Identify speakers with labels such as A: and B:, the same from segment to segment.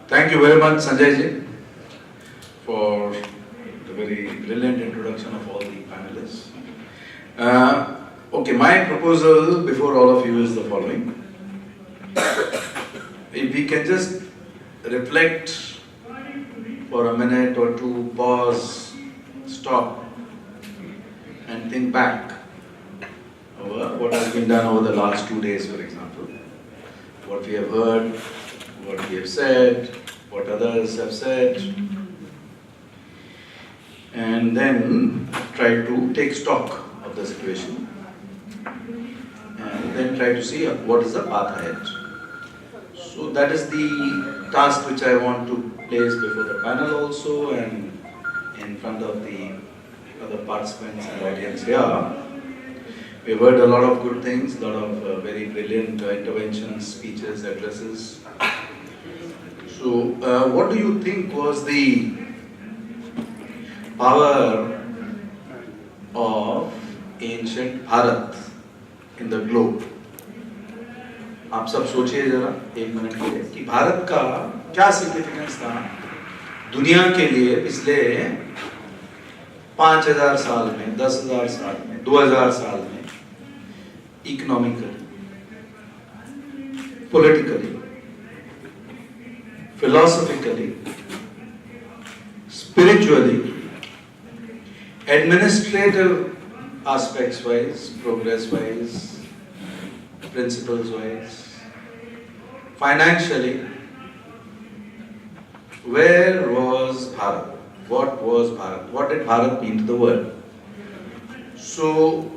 A: Thank you very much, Sanjay ji, for the very brilliant introduction of all the panelists. Okay, my proposal before all of you is the following. If we can just reflect for a minute or two, pause, stop, and think back over what has been done over the last 2 days, for example. What we have heard, what we have said, what others have said, and then try to take stock of the situation, and then try to see what is the path ahead. So that is the task which I want to place before the panel also, and in front of the other participants and audience here. We've heard a lot of good things, a lot of very brilliant interventions, speeches, addresses. So, what do you think was the power of ancient Bharat in the globe? आप सब सोचिए जरा एक minute के लिए कि भारत का क्या सिग्निफिकेंस था दुनिया के लिए पिछले 5000 साल में, 10,000 साल में, 2000 साल में, economically, politically, philosophically, spiritually, administrative aspects wise, progress wise, principles wise, financially. Where was Bharat? What was Bharat? What did Bharat mean to the world? So,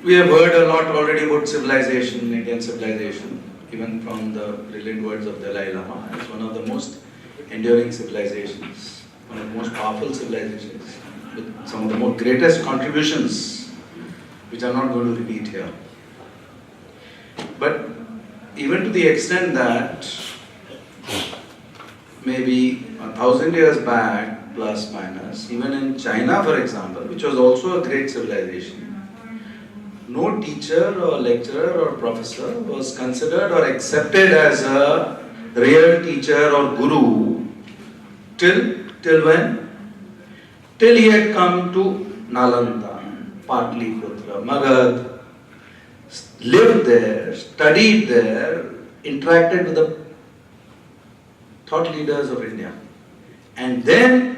A: we have heard a lot already about civilization, Indian civilization, even from the brilliant words of Dalai Lama. It's one of the most enduring civilizations, one of the most powerful civilizations, with some of the most greatest contributions, which I'm not going to repeat here. But even to the extent that maybe 1,000 years back, plus minus, even in China, for example, which was also a great civilization, no teacher or lecturer or professor was considered or accepted as a real teacher or guru till when? Till he had come to Nalanda, Patliputra, Magad, lived there, studied there, interacted with the thought leaders of India. And then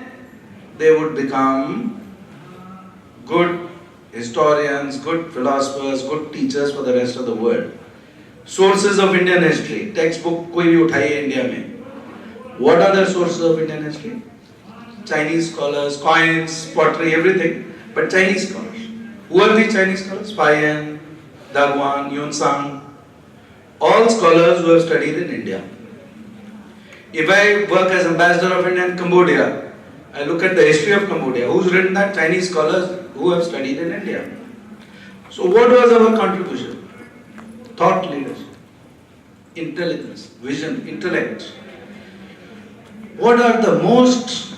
A: they would become good historians, good philosophers, good teachers for the rest of the world. Sources of Indian history, textbook कोई भी उठाइए India में. What are the sources of Indian history? Chinese scholars, coins, pottery, everything, but Chinese scholars. Who are the Chinese scholars? Payan, Dagwan, Yunsang, all scholars who have studied in India. If I work as ambassador of India in Cambodia, I look at the history of Cambodia. Who's written that? Chinese scholars who have studied in India. So what was our contribution? Thought leadership, intelligence, vision, intellect. What are the most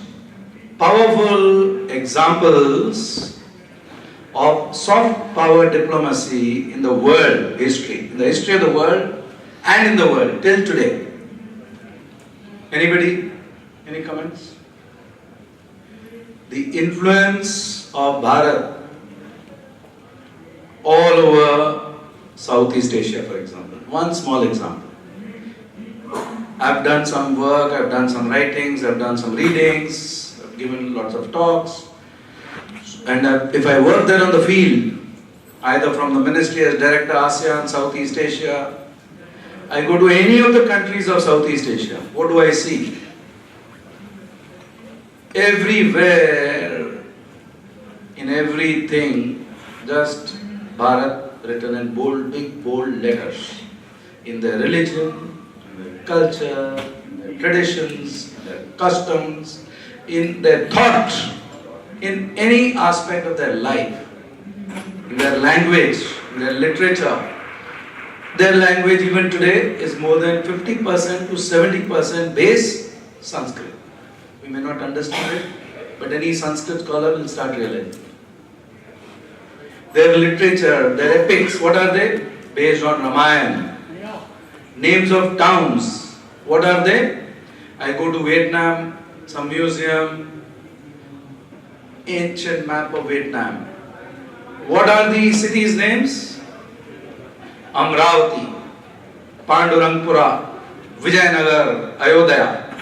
A: powerful examples of soft power diplomacy in the world history, in the history of the world and in the world till today? Anybody? Any comments? The influence of Bharat all over Southeast Asia, for example. One small example. I've done some work, I've done some writings, I've done some readings, I've given lots of talks. And if I work there on the field, either from the ministry as Director ASEAN, Southeast Asia, I go to any of the countries of Southeast Asia, what do I see? Everywhere, in everything, just Bharat written in bold, big, bold letters. In their religion, in their culture, in their traditions, in their customs, in their thought, in any aspect of their life, in their language, in their literature. Their language even today is more than 50% to 70% base Sanskrit. We may not understand it, but any Sanskrit scholar will start realizing. Their literature, their epics, what are they? Based on Ramayana. Names of towns, what are they? I go to Vietnam, some museum, ancient map of Vietnam. What are the cities' names? Amravati, Pandurangpura, Vijayanagar, Ayodhya.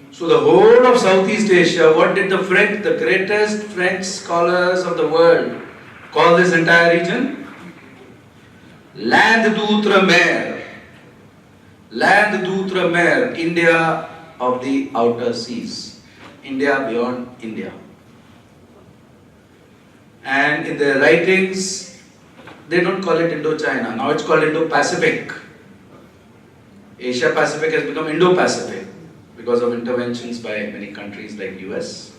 A: So the whole of Southeast Asia, what did the French, the greatest French scholars of the world, call this entire region? Land d'outre-mer. Land d'outre-mer, India of the outer seas. India beyond India. And in their writings, they don't call it Indo-China. Now it's called Indo-Pacific. Asia-Pacific has become Indo-Pacific because of interventions by many countries like US.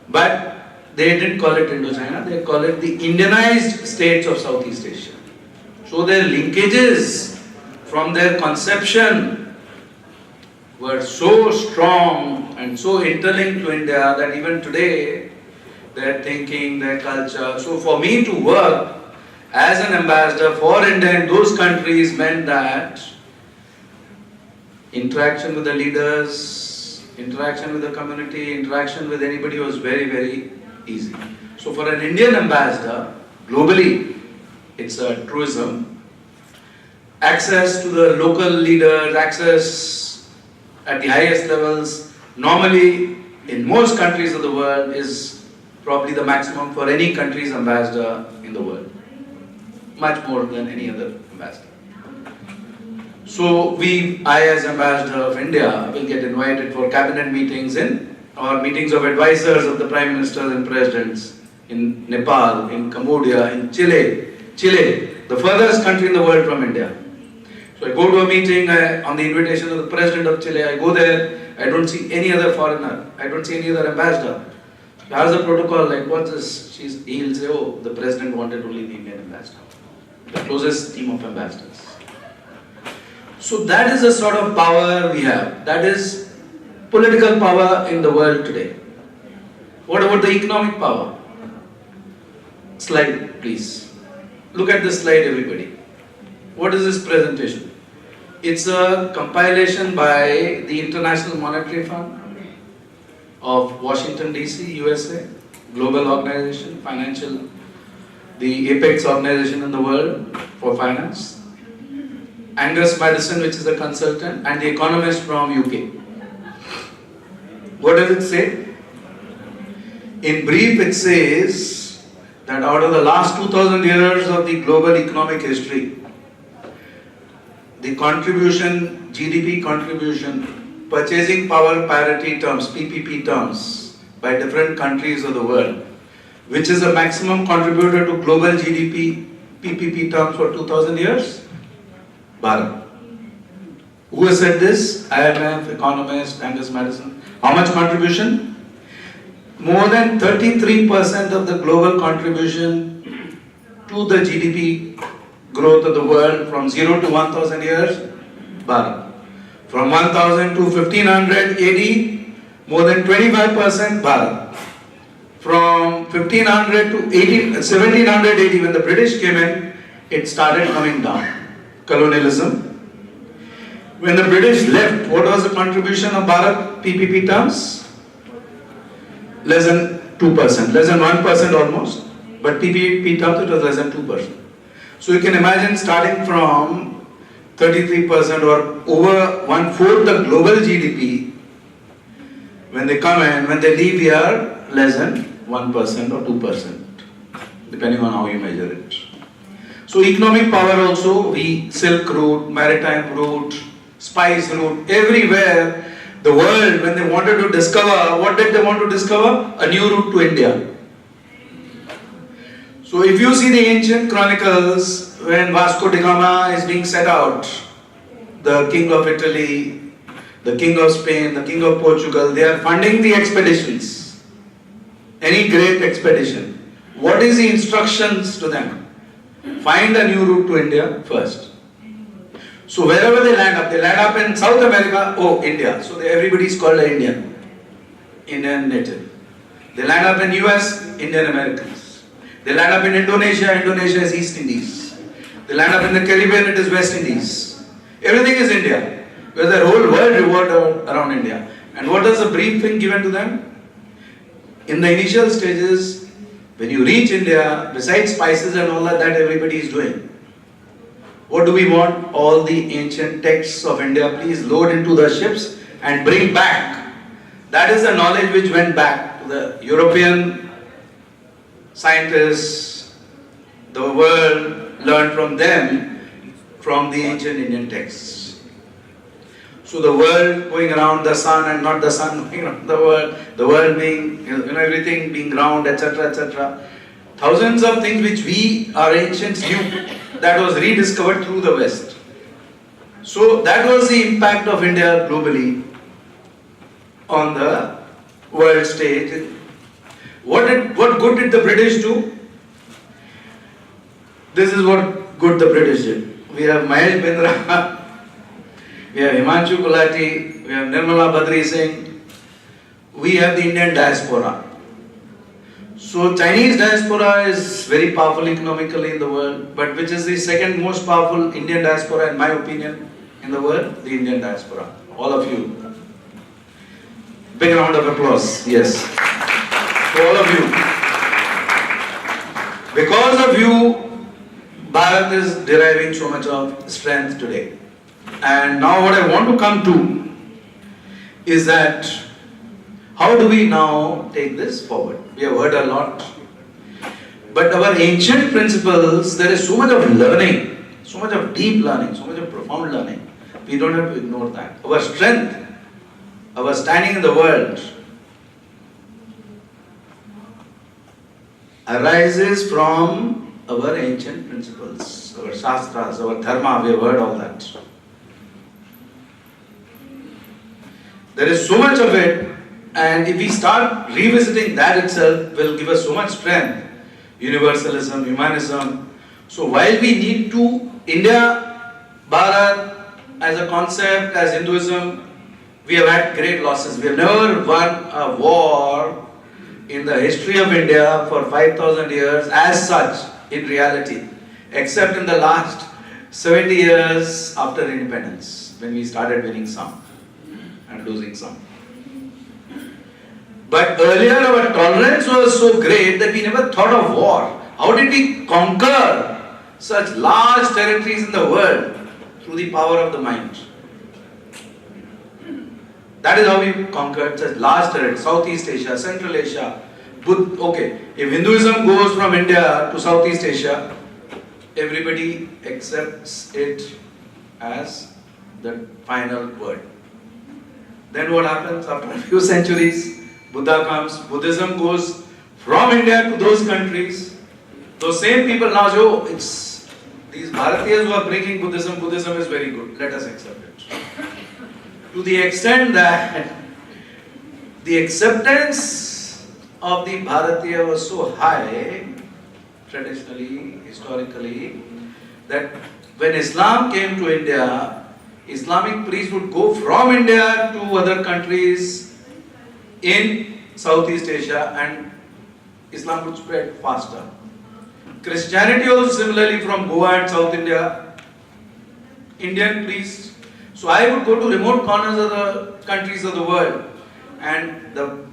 A: But they didn't call it Indo-China, they call it the Indianized states of Southeast Asia. So their linkages from their conception were so strong and so interlinked to India that even today, their thinking, their culture. So for me to work as an ambassador for India in those countries meant that interaction with the leaders, interaction with the community, interaction with anybody was very, very easy. So for an Indian ambassador, globally, it's a truism. Access to the local leaders, access at the highest levels, normally in most countries of the world is probably the maximum for any country's ambassador in the world. Much more than any other ambassador. So I as ambassador of India will get invited for cabinet meetings or meetings of advisors of the prime ministers and presidents in Nepal, in Cambodia, in Chile, the furthest country in the world from India. So I go to a meeting on the invitation of the president of Chile, I go there, I don't see any other foreigner, I don't see any other ambassador. How's the protocol, like what's this? He'll say, oh, the president wanted only the Indian ambassador. The closest team of ambassadors. So that is the sort of power we have. That is political power in the world today. What about the economic power? Slide, please. Look at this slide, everybody. What is this presentation? It's a compilation by the International Monetary Fund of Washington DC, USA, global organization, financial, the apex organization in the world for finance. Angus Madison, which is a consultant, and the economist from UK. What does it say? In brief, it says that out of the last 2000 years of the global economic history, the contribution, GDP contribution, purchasing power parity terms, PPP terms, by different countries of the world, which is the maximum contributor to global GDP, PPP terms for 2000 years? Bharat. Who has said this? IMF, economist, Angus Madison. How much contribution? More than 33% of the global contribution to the GDP growth of the world from 0 to 1000 years, Bharat. From 1000 to 1500 AD, more than 25% Bharat. From 1500 to 1700 AD, when the British came in, it started coming down. Colonialism. When the British left, what was the contribution of Bharat PPP terms? Less than 2%, less than 1% almost. But PPP terms it was less than 2%. So you can imagine starting from 33% or over 1/4 the global GDP, when they come in, when they leave here, less than 1% or 2%, depending on how you measure it. So economic power also, the Silk Route, maritime route, spice route, everywhere, the world, when they wanted to discover, what did they want to discover? A new route to India. So if you see the ancient chronicles, when Vasco da Gama is being set out, the king of Italy, the king of Spain, the king of Portugal, they are funding the expeditions. Any great expedition. What is the instructions to them? Find a new route to India first. So wherever they land up in South America, oh, India. So everybody is called an Indian native. They land up in US, Indian Americans. They land up in Indonesia, Indonesia is East Indies. They land up in the Caribbean, it is West Indies. Everything is India. where the whole world revolved around India. And what is the briefing given to them? In the initial stages, when you reach India, besides spices and all that everybody is doing, what do we want? All the ancient texts of India, please load into the ships and bring back. That is the knowledge which went back to the European scientists. The world learned from them, from the ancient Indian texts. So the world going around the sun and not the sun going around the world being, everything being round, etc., etc. Thousands of things which we, our ancients, knew, that was rediscovered through the West. So that was the impact of India globally on the world stage. What good did the British do? This is what good the British did. We have Mahesh, Bindra, we have Himanshu Gulati, we have Niermala, Badrising, we have the Indian diaspora. So Chinese diaspora is very powerful economically in the world, but which is the second most powerful Indian diaspora in my opinion in the world? The Indian diaspora. All of you. Big round of applause. Yes. To all of you. Because of you, Bharat is deriving so much of strength today. And now what I want to come to is that how do we now take this forward? We have heard a lot. But our ancient principles, there is so much of learning, so much of deep learning, so much of profound learning. We don't have to ignore that. Our strength, our standing in the world arises from our ancient principles, our shastras, our dharma, we have heard all that. There is so much of it, and if we start revisiting that itself will give us so much strength. Universalism, humanism. So while we need to, India, Bharat as a concept, as Hinduism, we have had great losses. We have never won a war in the history of India for 5,000 years as such in reality, except in the last 70 years after independence, when we started winning some and losing some. But earlier our tolerance was so great that we never thought of war. How did we conquer such large territories in the world? Through the power of the mind. That is how we conquered such large territories. Southeast Asia, Central Asia. Okay, if Hinduism goes from India to Southeast Asia, everybody accepts it as the final word. Then what happens after a few centuries? Buddha comes, Buddhism goes from India to those countries. Those same people now say, oh, it's these Bharatiyas who are bringing Buddhism, Buddhism is very good, let us accept it. To the extent that the acceptance of the Bharatiya was so high, traditionally, historically, that when Islam came to India, Islamic priests would go from India to other countries in Southeast Asia and Islam would spread faster. Christianity also similarly from Goa and South India, Indian priests. So I would go to remote corners of the countries of the world and the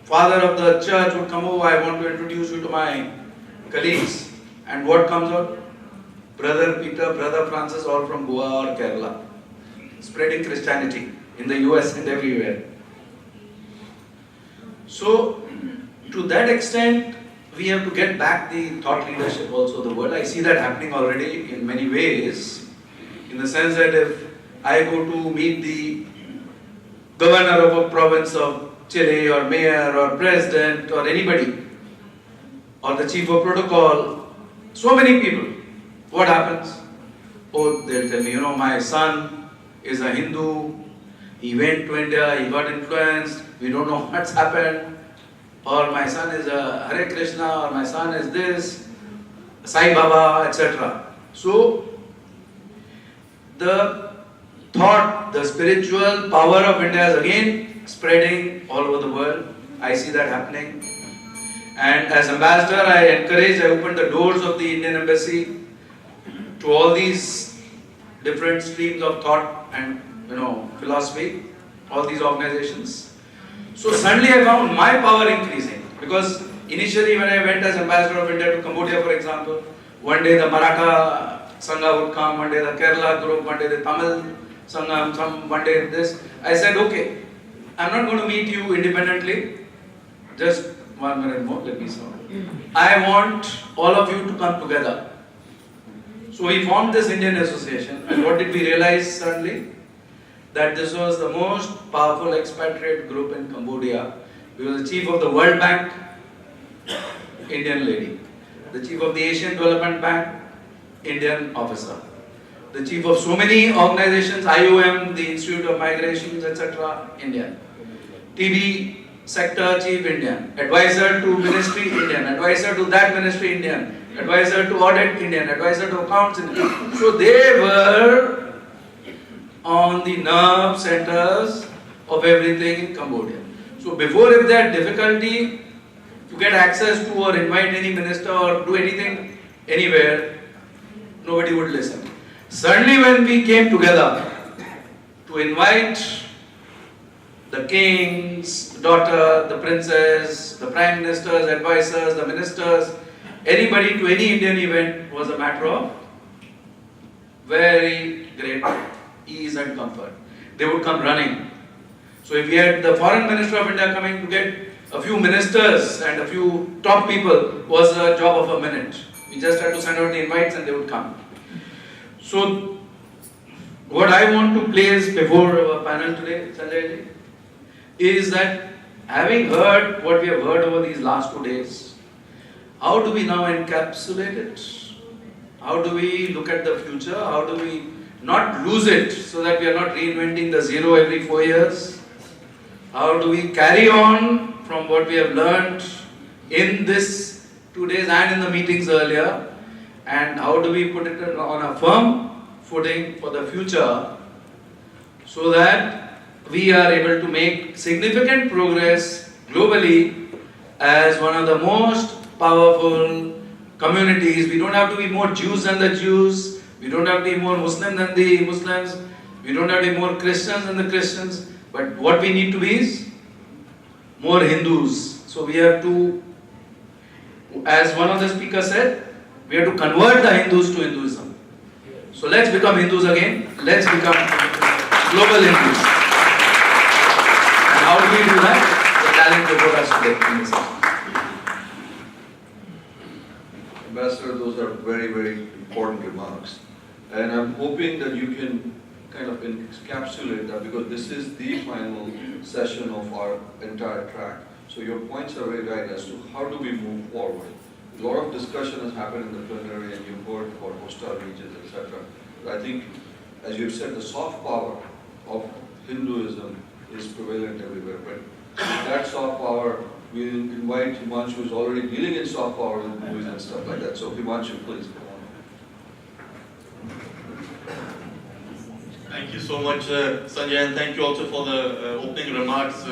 A: father of the church would come over, I want to introduce you to my colleagues. And what comes out? Brother Peter, Brother Francis, all from Goa or Kerala. Spreading Christianity in the US and everywhere. So, to that extent, we have to get back the thought leadership also of the world. I see that happening already in many ways, in the sense that if I go to meet the governor of a province of Chile or mayor or president or anybody, or the chief of protocol, so many people, what happens? Oh, they'll tell me, my son is a Hindu, he went to India, he got influenced, we don't know what's happened, or my son is a Hare Krishna, or my son is this, Sai Baba, etc. So, the thought, the spiritual power of India is again spreading all over the world. I see that happening. And as ambassador, I opened the doors of the Indian embassy to all these different streams of thought and philosophy, all these organizations. So suddenly I found my power increasing, because initially when I went as ambassador of India to Cambodia, for example, one day the Maratha Sangha would come, one day the Kerala group, one day the Tamil Sangha, one day this. I said, okay, I'm not going to meet you independently. Just 1 minute more, let me stop. I want all of you to come together. So we formed this Indian association, and what did we realize suddenly? That this was the most powerful expatriate group in Cambodia. We were the chief of the World Bank, Indian lady. The chief of the Asian Development Bank, Indian officer. The chief of so many organizations, IOM, the Institute of Migrations, etc., Indian. TB sector chief, Indian. Advisor to ministry, Indian. Advisor to that ministry, Indian. Advisor to audit, Indian. Advisor to accounts, Indian. So they were on the nerve centers of everything in Cambodia. So before, if they had difficulty to get access to or invite any minister or do anything anywhere, nobody would listen. Suddenly when we came together to invite the king's daughter, the princess, the prime ministers, advisors, the ministers, anybody to any Indian event was a matter of very great ease and comfort. They would come running. So if we had the foreign minister of India coming to get a few ministers and a few top people, was a job of a minute. We just had to send out the invites and they would come. So what I want to place before our panel today, Sanjay ji, is that having heard what we have heard over these last 2 days, how do we now encapsulate it? How do we look at the future? How do we not lose it so that we are not reinventing the zero every 4 years? How do we carry on from what we have learned in this 2 days and in the meetings earlier? And how do we put it on a firm footing for the future so that we are able to make significant progress globally as one of the most powerful communities? We don't have to be more Jews than the Jews. We don't have to be more Muslim than the Muslims. We don't have to be more Christians than the Christians. But what we need to be is more Hindus. So we have to, as one of the speakers said, we have to convert the Hindus to Hinduism. So let's become Hindus again. Let's become global Hindus. And how do we do that? The talent before us today.
B: Ambassador, those are very, very important remarks. And I'm hoping that you can kind of encapsulate that, because this is the final session of our entire track. So your points are very right as to how do we move forward. A lot of discussion has happened in the plenary and you've heard about coastal regions, etc. But I think, as you've said, the soft power of Hinduism is prevalent everywhere. But that soft power, we'll invite Himanshu, who's already dealing in soft power with Hinduism and stuff like that. So Himanshu, please come on.
C: Thank you so much, Sanjay, and thank you also for the opening remarks,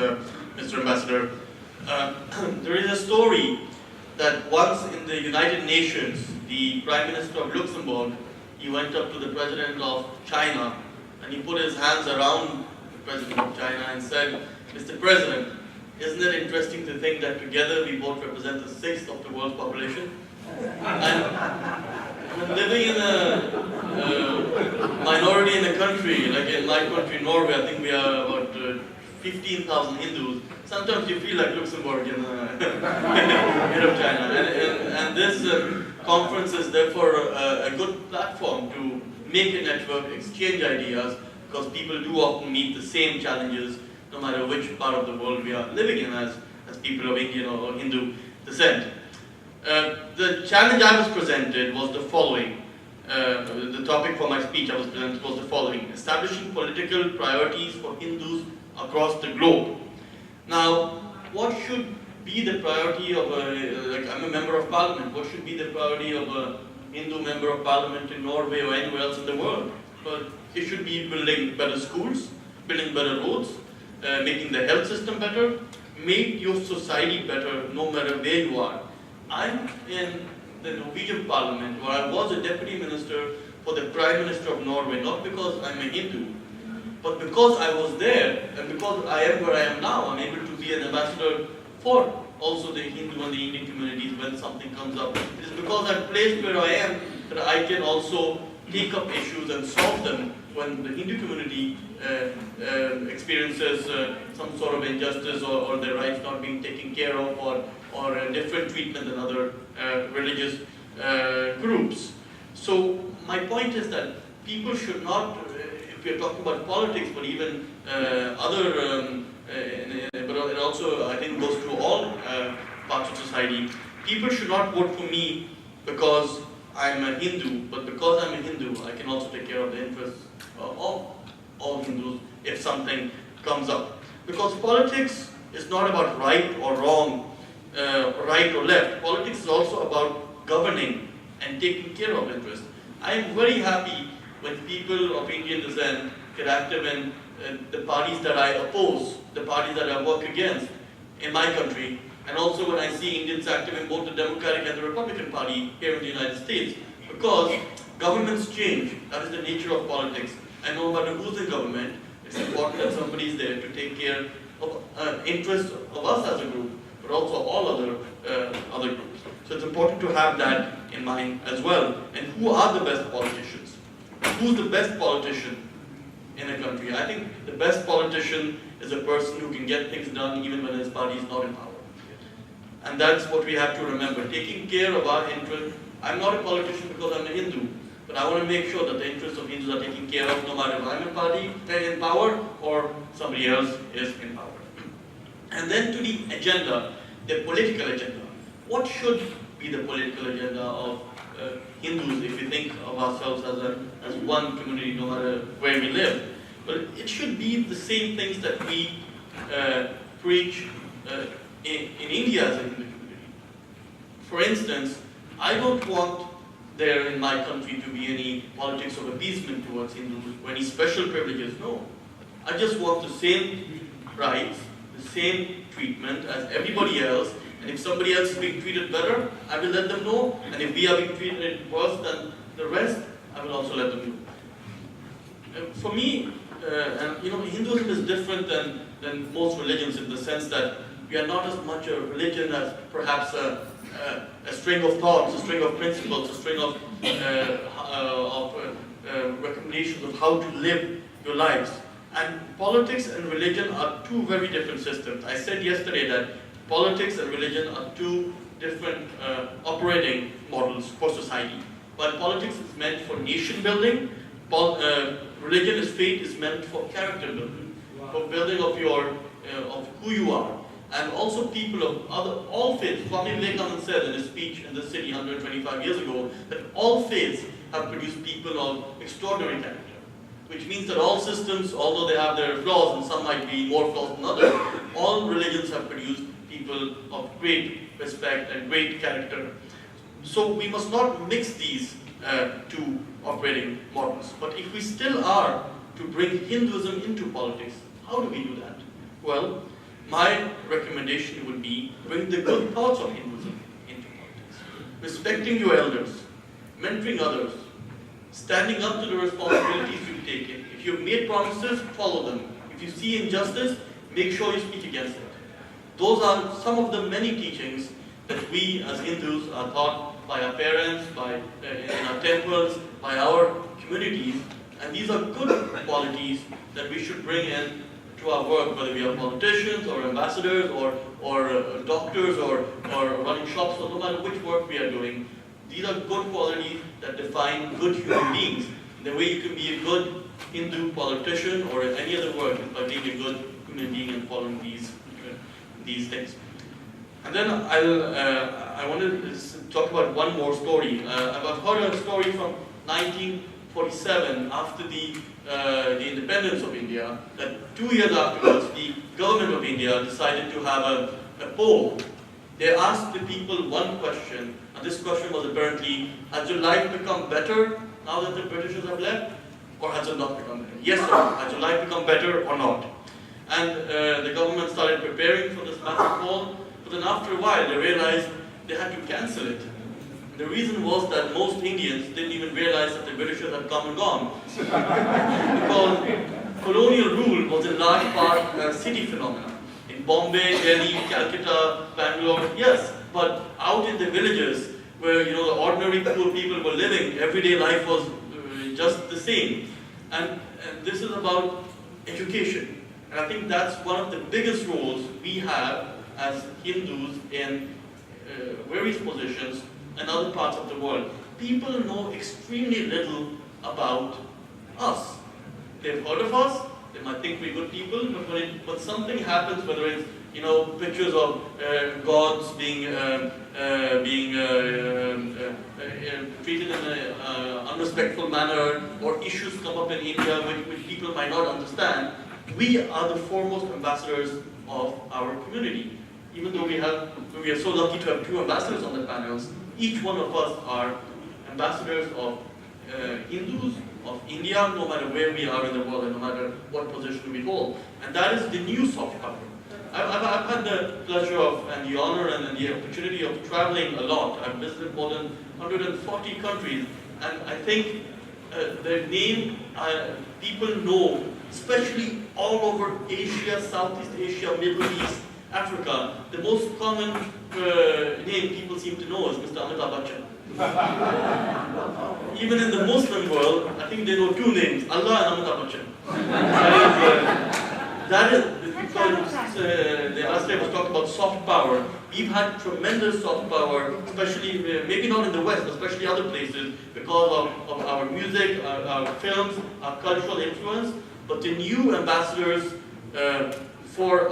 C: Mr. Ambassador. There is a story that once in the United Nations, the Prime Minister of Luxembourg, he went up to the President of China and he put his hands around the President of China and said, "Mr. President, isn't it interesting to think that together we both represent a sixth of the world's population?" And living in a minority in a country, like in my country, Norway, I think we are about 15,000 Hindus. Sometimes you feel like Luxembourg in China. And this conference is therefore a good platform to make a network, exchange ideas, because people do often meet the same challenges no matter which part of the world we are living in as people of Indian or Hindu descent. The challenge I was presented was the following. The topic for my speech I was presented was the following: establishing political priorities for Hindus across the globe. Now, what should be the priority of I'm a member of parliament, what should be the priority of a Hindu member of parliament in Norway or anywhere else in the world? But it should be building better schools, building better roads, making the health system better, make your society better no matter where you are. I'm in the Norwegian parliament where I was a deputy minister for the Prime Minister of Norway, not because I'm a Hindu, But because I was there, and because I am where I am now, I'm able to be an ambassador for also the Hindu and the Indian communities when something comes up. It is because I'm placed where I am that I can also take up issues and solve them when the Hindu community experiences some sort of injustice or their rights not being taken care of or a different treatment than other religious groups. So my point is that people should not, if we are talking about politics, but even other, but it also I think goes to all parts of society, people should not vote for me because I'm a Hindu, but because I'm a Hindu, I can also take care of the interests of all Hindus if something comes up. Because politics is not about right or wrong, right or left. Politics is also about governing and taking care of interests. I am very happy when people of Indian descent get active in the parties that I oppose, the parties that I work against in my country, and also when I see Indians active in both the Democratic and the Republican Party here in the United States. Because governments change, that is the nature of politics. And no matter who's in government, it's important that somebody is there to take care of interests of us as a group, but also all other groups. So it's important to have that in mind as well. And who are the best politicians? Who's the best politician in a country? I think the best politician is a person who can get things done even when his party is not in power. And that's what we have to remember, taking care of our interests. I'm not a politician because I'm a Hindu, but I want to make sure that the interests of Hindus are taken care of no matter if I'm in party, in power, or somebody else is in power. And then to the agenda, the political agenda. What should be the political agenda of Hindus if we think of ourselves as one community, no matter where we live? Well, it should be the same things that we preach in India as a Hindu community. For instance, I don't want there in my country to be any politics of appeasement towards Hindus or any special privileges. No. I just want the same rights, the same treatment as everybody else, and if somebody else is being treated better, I will let them know, and if we are being treated worse than the rest, I will also let them know. For me, and Hinduism is different than most religions in the sense that we are not as much a religion as perhaps a string of thoughts, a string of principles, a string of recommendations of how to live your lives. And politics and religion are two very different systems. I said yesterday that politics and religion are two different operating models for society. While politics is meant for nation building, religion is faith is meant for character building, for building of of who you are. And also people of all faiths. Swami Vivekananda said in his speech in this city 125 years ago that all faiths have produced people of extraordinary character. Which means that all systems, although they have their flaws, and some might be more flaws than others, all religions have produced people of great respect and great character. So we must not mix these two operating models. But if we still are to bring Hinduism into politics, how do we do that? Well, my recommendation would be bring the good thoughts of Hinduism into politics. Respecting your elders, mentoring others, standing up to the responsibilities you've taken. If you've made promises, follow them. If you see injustice, make sure you speak against it. Those are some of the many teachings that we as Hindus are taught by our parents, in our temples, by our communities. And these are good qualities that we should bring in to our work, whether we are politicians or ambassadors or doctors or running shops, or no matter which work we are doing. These are good qualities that define good human beings. The way you can be a good Hindu politician or any other work is by being a good human being and following these things. And then I wanted to talk about one more story. I've heard a story from 1947, after the independence of India, that 2 years afterwards, the government of India decided to have a poll. They asked the people one question, and this question was apparently, has your life become better now that the Britishers have left, or has it not become better? Yes or no, has your life become better or not? And the government started preparing for this massive poll, but then after a while they realized they had to cancel it. And the reason was that most Indians didn't even realize that the Britishers had come and gone. Because colonial rule was in large part a city phenomenon. In Bombay, Delhi, Calcutta, Bangalore, yes, but out in the villages where the ordinary poor people were living, everyday life was just the same. And this is about education. And I think that's one of the biggest roles we have as Hindus in various positions in other parts of the world. People know extremely little about us. They've heard of us, they might think we're good people, but when something happens, whether it's pictures of gods being treated in an unrespectful manner, or issues come up in India which people might not understand, we are the foremost ambassadors of our community. Even though we are so lucky to have 2 ambassadors on the panels, each one of us are ambassadors of Hindus, of India, no matter where we are in the world and no matter what position we hold. And that is the new soft power. I've had the pleasure of, and the honor and the opportunity of traveling a lot. I've visited more than 140 countries, and I think their name people know, especially all over Asia, Southeast Asia, Middle East, Africa. The most common name people seem to know is Mr. Amitabh Bachchan. Even in the Muslim world, I think they know 2 names, Allah and Amitabh Bachchan. That is because the Asra was talking about soft power. We've had tremendous soft power, especially, maybe not in the West, but especially other places, because of our music, our films, our cultural influence. But the new ambassadors for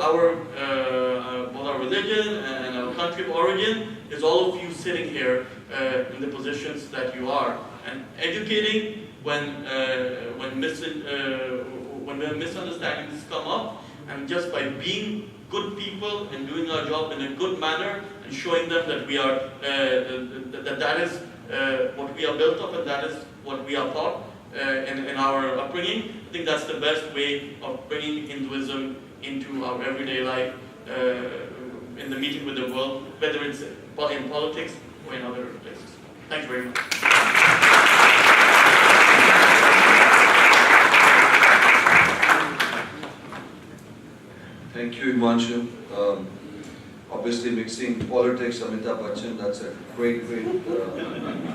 C: both our religion and our country of origin is all of you sitting here in the positions that you are, and educating when misunderstandings come up, and just by being good people and doing our job in a good manner and showing them that we are that is what we are built of and that is what we are taught in our upbringing. I think that's the best way of bringing Hinduism into our everyday life, in the meeting with the world, whether it's in politics or in other places. Thank you very much.
B: Thank you, Himanshu. Obviously, mixing politics, Amitabh Bachchan, that's a great,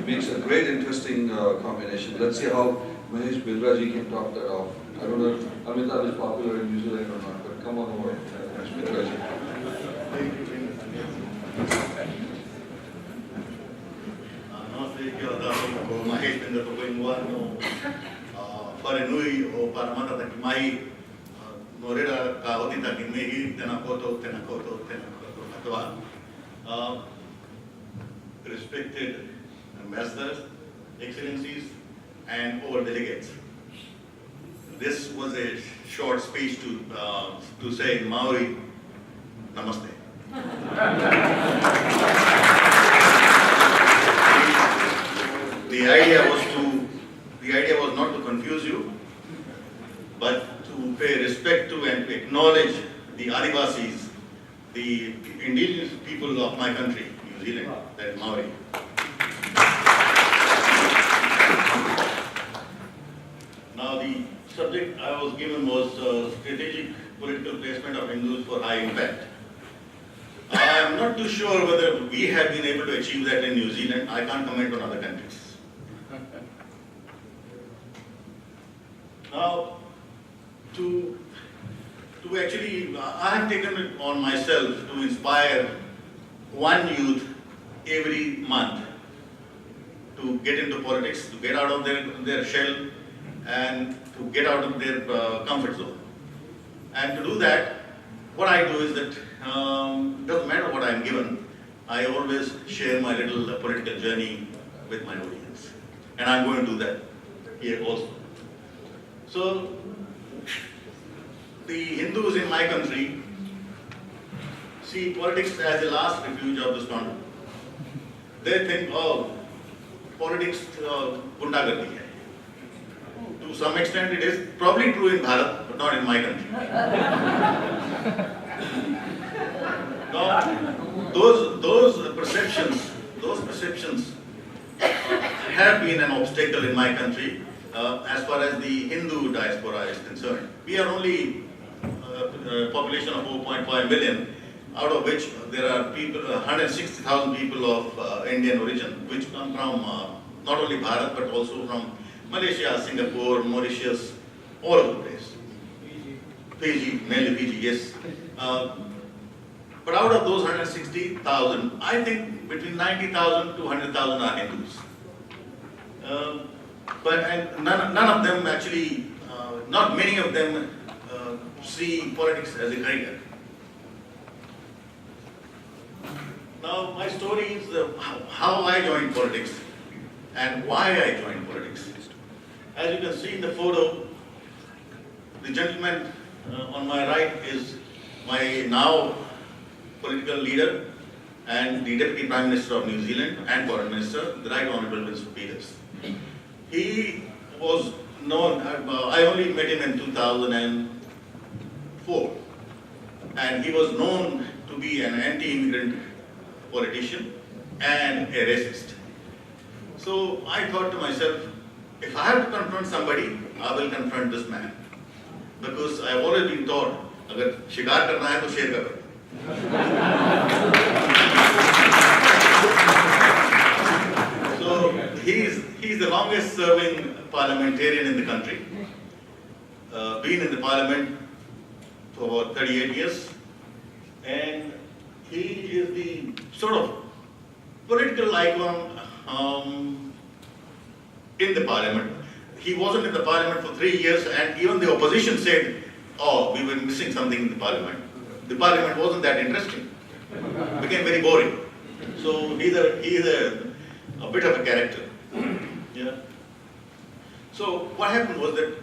B: makes a great, interesting combination. Let's see how Mahesh Bindra ji can top that off. I don't know if Amitabh is popular in New Zealand or not, but come on over, Mahesh Bindra ji.
D: Namaste, kia ora, ko Mahesh Bindra ko inguano, parenui o paramata takimai. Norera kaotita kimehi tenakoto atwa. Respected ambassadors, excellencies, and over delegates. This was a short speech to say in Maori, namaste. The idea was not to confuse you, but to pay respect to and to acknowledge the Adivasis, the indigenous people of my country, New Zealand, that is Maori. Now the subject I was given was strategic political placement of Hindus for high impact. I am not too sure whether we have been able to achieve that in New Zealand. I can't comment on other countries. Now, to actually, I have taken it on myself to inspire one youth every month to get into politics, to get out of their shell and to get out of their comfort zone. And to do that, what I do is that, doesn't matter what I am given, I always share my little political journey with my audience. And I'm going to do that here also. So, the Hindus in my country see politics as the last refuge of the strong. They think, oh, politics gundagardi hai. To some extent it is probably true in Bharat, but not in my country. Now, those perceptions have been an obstacle in my country as far as the Hindu diaspora is concerned. We are only a population of 4.5 million, out of which there are people, 160,000 people of Indian origin, which come from not only Bharat but also from Malaysia, Singapore, Mauritius, all over the place. Fiji, mainly Fiji, yes. But out of those 160,000, I think between 90,000 to 100,000 are Hindus. And none of them actually, not many of them see politics as a career. Now, my story is how I joined politics and why I joined politics. As you can see in the photo, the gentleman on my right is my now political leader and the Deputy Prime Minister of New Zealand and Foreign Minister, the Right Honourable Winston Peters. He was known, I only met him in 2004, and he was known to be an anti-immigrant politician and a racist. So I thought to myself, if I have to confront somebody, I will confront this man. Because I have always been taught, अगर शिकार करना है तो शेर का करो. So he's the longest serving parliamentarian in the country. Been in the parliament for about 38 years. And he is the sort of political icon in the parliament. He wasn't in the parliament for 3 years, and even the opposition said, oh, we were missing something in the parliament. The parliament wasn't that interesting. It became very boring. So he's a bit of a character. Yeah. So what happened was that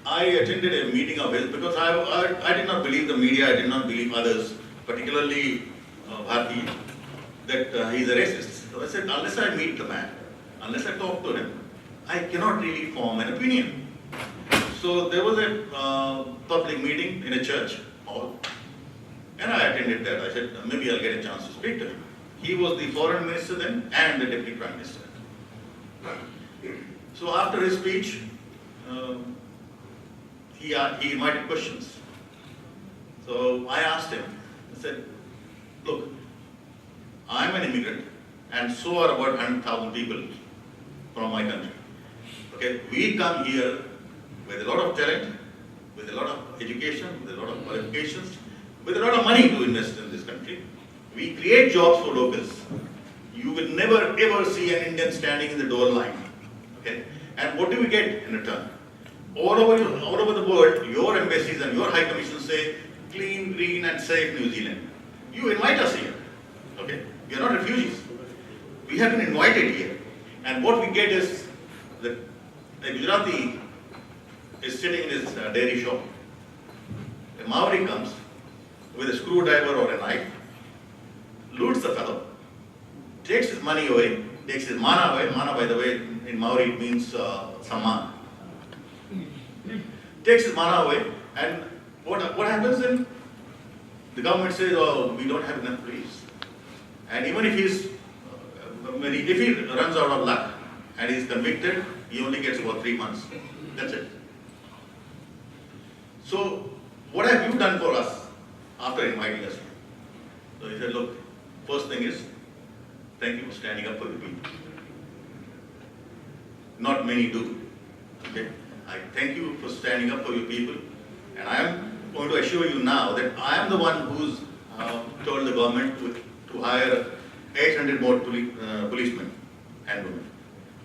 D: I attended a meeting of his because I did not believe the media, I did not believe others, particularly Bharti, that he's a racist. So I said, unless I meet the man, unless I talk to him, I cannot really form an opinion. So there was a public meeting in a church hall, and I attended that. I said, maybe I'll get a chance to speak to him. He was the foreign minister then and the deputy prime minister. So after his speech, he invited questions. So I asked him, I said, look, I'm an immigrant, and so are about 100,000 people from my country. Okay, we come here with a lot of talent, with a lot of education, with a lot of qualifications, with a lot of money to invest in this country. We create jobs for locals. You will never ever see an Indian standing in the door line. Okay, and what do we get in return? All over the world, your embassies and your high commissions say clean, green, and safe New Zealand. You invite us here. Okay, we are not refugees. We have been invited here, and what we get is that a Gujarati is sitting in his dairy shop. A Maori comes with a screwdriver or a knife, loots the fellow, takes his money away, takes his mana away. Mana, by the way, in Maori it means samman. Takes his mana away, and what happens then? The government says, oh, we don't have enough police. And even if if he runs out of luck and he's convicted, he only gets about 3 months. That's it. So, what have you done for us after inviting us? So he said, look, first thing is, thank you for standing up for the people. Not many do. Okay? I thank you for standing up for your people, and I am going to assure you now that I am the one who's told the government to hire 800 more policemen and women.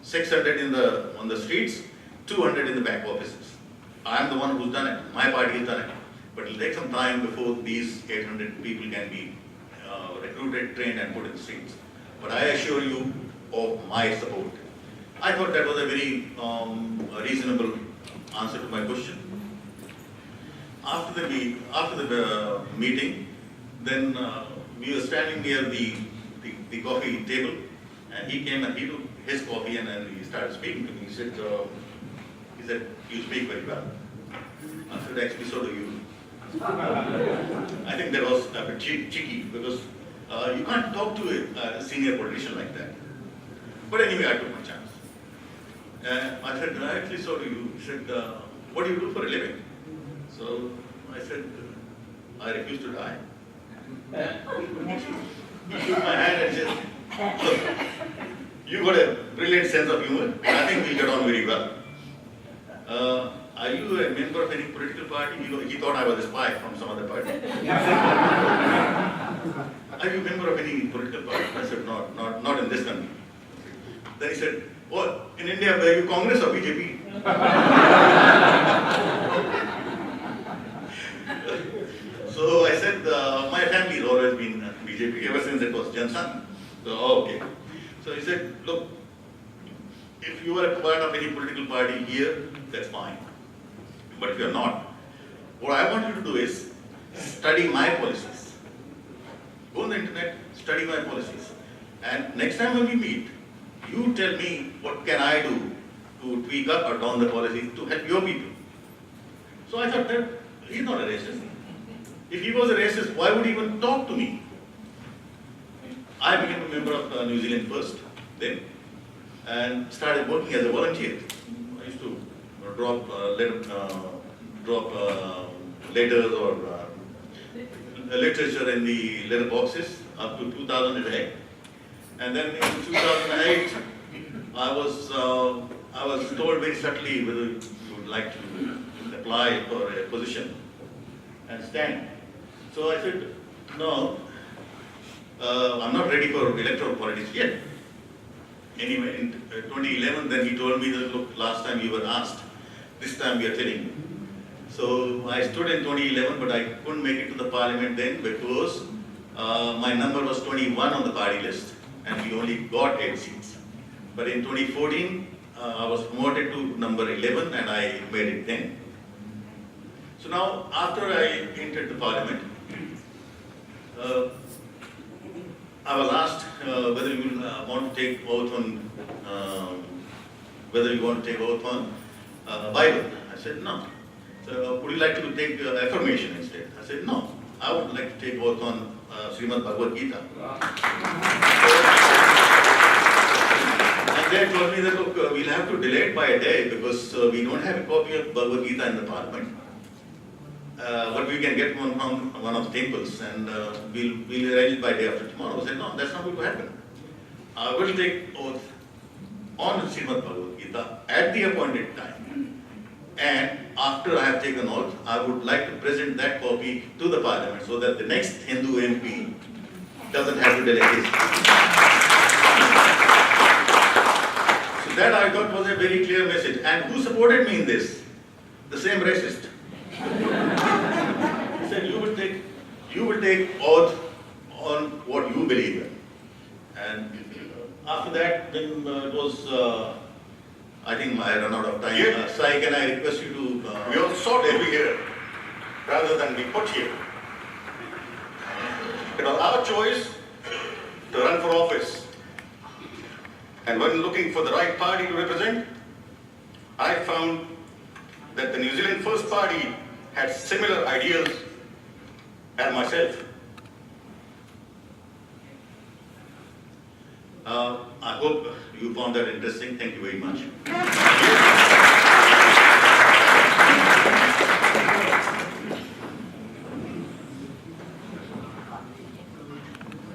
D: 600 on the streets, 200 in the back offices. I am the one who's done it. My party has done it. But it will take some time before these 800 people can be recruited, trained, and put in the streets. But I assure you of my support. I thought that was a very reasonable answer to my question. After the meeting, then we were standing near the coffee table, and he came and he took his coffee and then he started speaking to me. He said, you speak very well. I said, actually, so do you. I think that was a bit cheeky because you can't talk to a senior politician like that. But anyway, I took my chance. I said, actually, so do you. He said, what do you do for a living? So I said, I refuse to die. He shook my hand and said, look, you got a brilliant sense of humor, and I think we'll get on very well. Are you a member of any political party? He thought I was a spy from some other party. Are you a member of any political party? I said, not in this country. Then he said, oh, in India, are you Congress or BJP? So I said, my family has always been BJP ever since it was Jansan. So, okay. So he said, look, if you are a part of any political party here, that's fine. But if you're not, what I want you to do is study my policies. Go on the internet, study my policies. And next time when we meet, you tell me what can I do to tweak up or down the policies to help your people. So I thought that he's not a racist. If he was a racist, why would he even talk to me? I became a member of New Zealand First then and started working as a volunteer. I used to drop letters or literature in the letter boxes up to 2,000 a day. And then in 2008, I was told very subtly whether you would like to apply for a position and stand. So I said, no, I'm not ready for electoral politics yet. Anyway, in 2011, then he told me that, look, last time you were asked, this time we are telling you. So I stood in 2011, but I couldn't make it to the parliament then because my number was 21 on the party list and we only got 8 seats. But in 2014, I was promoted to number 11 and I made it then. So now, after I entered the parliament, I was asked whether you want to take oath on Bible. I said no. So would you like to take affirmation instead? I said no. I would like to take oath on Srimad Bhagavad Gita. And they told me that look, we'll have to delay it by a day because we don't have a copy of Bhagavad Gita in the parliament. But we can get one from one of the temples and we'll arrange it by day after tomorrow. I said, no, that's not going to happen. I will take oath on Srimad Bhagavad Gita at the appointed time. And after I have taken oath, I would like to present that copy to the parliament so that the next Hindu MP doesn't have to delay his. So that I thought was a very clear message. And who supported me in this? The same racist. He said, you will take oath on what you believe in. And after that, then it was, I think I run out of time.
E: Yeah.
D: Sai, can I request you to...
E: We all sought to be here rather than be put here. It was our choice to run for office. And when looking for the right party to represent, I found that the New Zealand First Party had similar ideals as myself.
D: I hope you found that interesting. Thank you very much.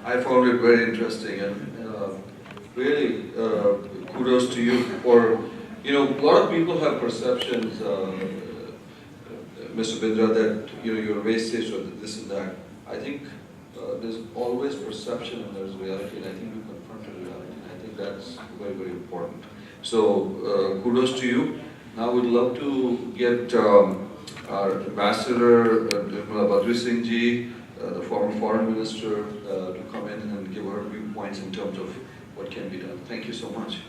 B: I found it very interesting and really kudos to you for, a lot of people have perceptions, Mr. Bindra, that you're racist or this and that. I think there's always perception and there's reality, and I think you confronted reality. And I think that's very, very important. So kudos to you. Now we'd love to get our ambassador, Niermala Badrising ji, the former foreign minister, to come in and give her viewpoints in terms of what can be done. Thank you so much.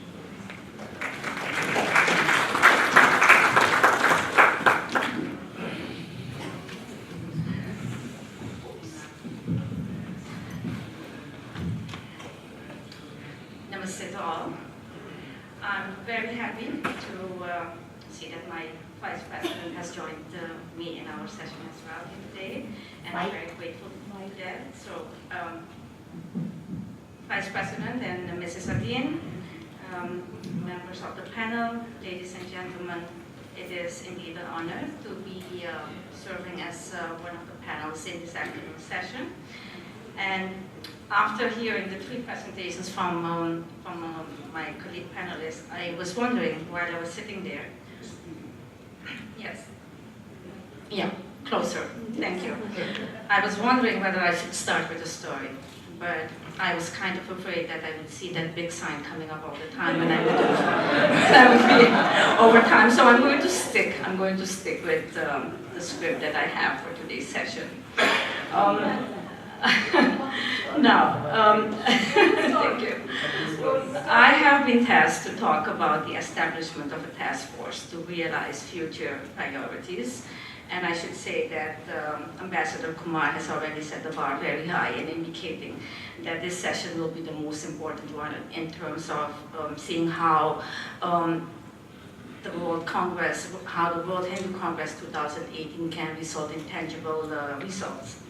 F: Namaste to all. I'm very happy to see that my Vice President has joined me in our session as well here today, and I'm very grateful for that. So, Vice President and Mrs. Adine, members of the panel, ladies and gentlemen, it is indeed an honor to be serving as one of the panels in this afternoon session. And after hearing the three presentations from my colleague panelists, I was wondering while I was sitting there. Yes. Yeah, closer. Thank you. I was wondering whether I should start with a story, but I was kind of afraid that I would see that big sign coming up all the time, and I would be over time. So I'm going to stick with the script that I have for today's session. Thank you. I have been tasked to talk about the establishment of a task force to realize future priorities. And I should say that Ambassador Kumar has already set the bar very high in indicating that this session will be the most important one in terms of seeing how the World Hindu Congress 2018 can result in tangible results.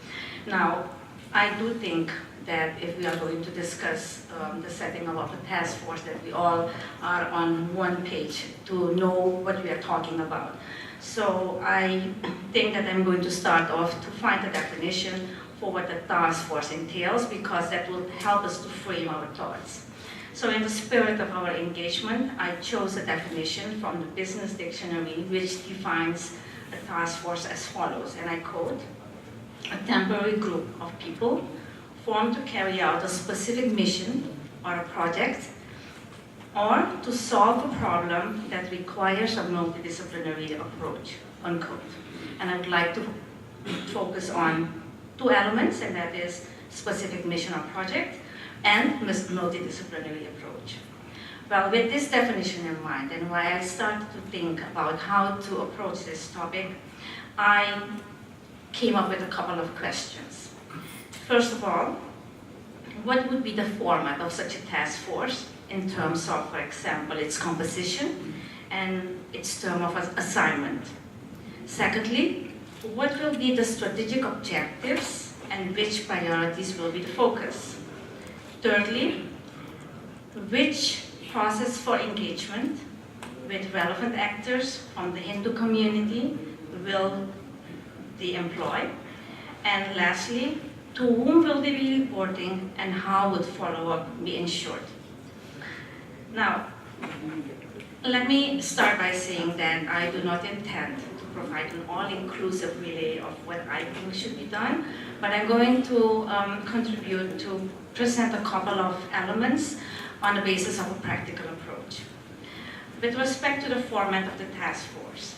F: Now, I do think that if we are going to discuss the setting up of a task force, that we all are on one page to know what we are talking about. So I think that I'm going to start off to find a definition for what the task force entails, because that will help us to frame our thoughts. So in the spirit of our engagement, I chose a definition from the Business Dictionary, which defines a task force as follows, and I quote, "A temporary group of people formed to carry out a specific mission or a project, or to solve a problem that requires a multidisciplinary approach," unquote. And I would like to focus on two elements, and that is specific mission or project and multidisciplinary approach. Well, with this definition in mind, and why I started to think about how to approach this topic, I came up with a couple of questions. First of all, what would be the format of such a task force in terms of, for example, its composition and its term of assignment? Secondly, what will be the strategic objectives and which priorities will be the focus? Thirdly, which process for engagement with relevant actors from the Hindu community will they employ? And lastly, to whom will they be reporting and how would follow-up be ensured? Now, let me start by saying that I do not intend to provide an all-inclusive relay of what I think should be done, but I'm going to contribute to present a couple of elements on the basis of a practical approach. With respect to the format of the task force,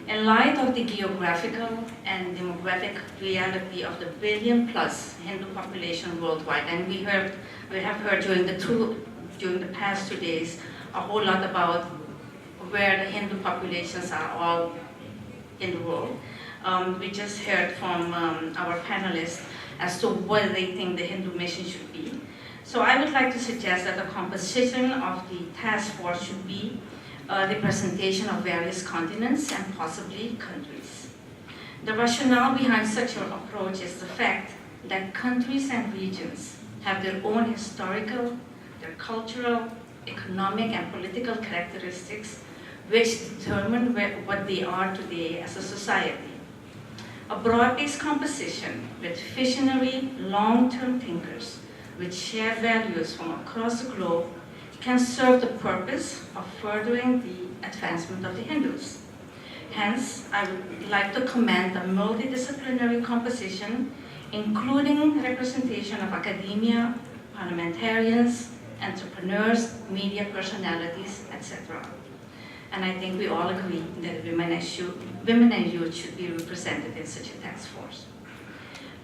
F: in light of the geographical and demographic reality of the billion-plus Hindu population worldwide, and we have heard during the past 2 days a whole lot about where the Hindu populations are all in the world. We just heard from our panelists as to what they think the Hindu mission should be. So I would like to suggest that the composition of the task force should be representation of various continents and possibly countries. The rationale behind such an approach is the fact that countries and regions have their own historical, their cultural, economic, and political characteristics which determine what they are today as a society. A broad-based composition with visionary, long-term thinkers with shared values from across the globe can serve the purpose of furthering the advancement of the Hindus. Hence, I would like to commend a multidisciplinary composition, including representation of academia, parliamentarians, entrepreneurs, media personalities, etc. And I think we all agree that women and youth should be represented in such a task force.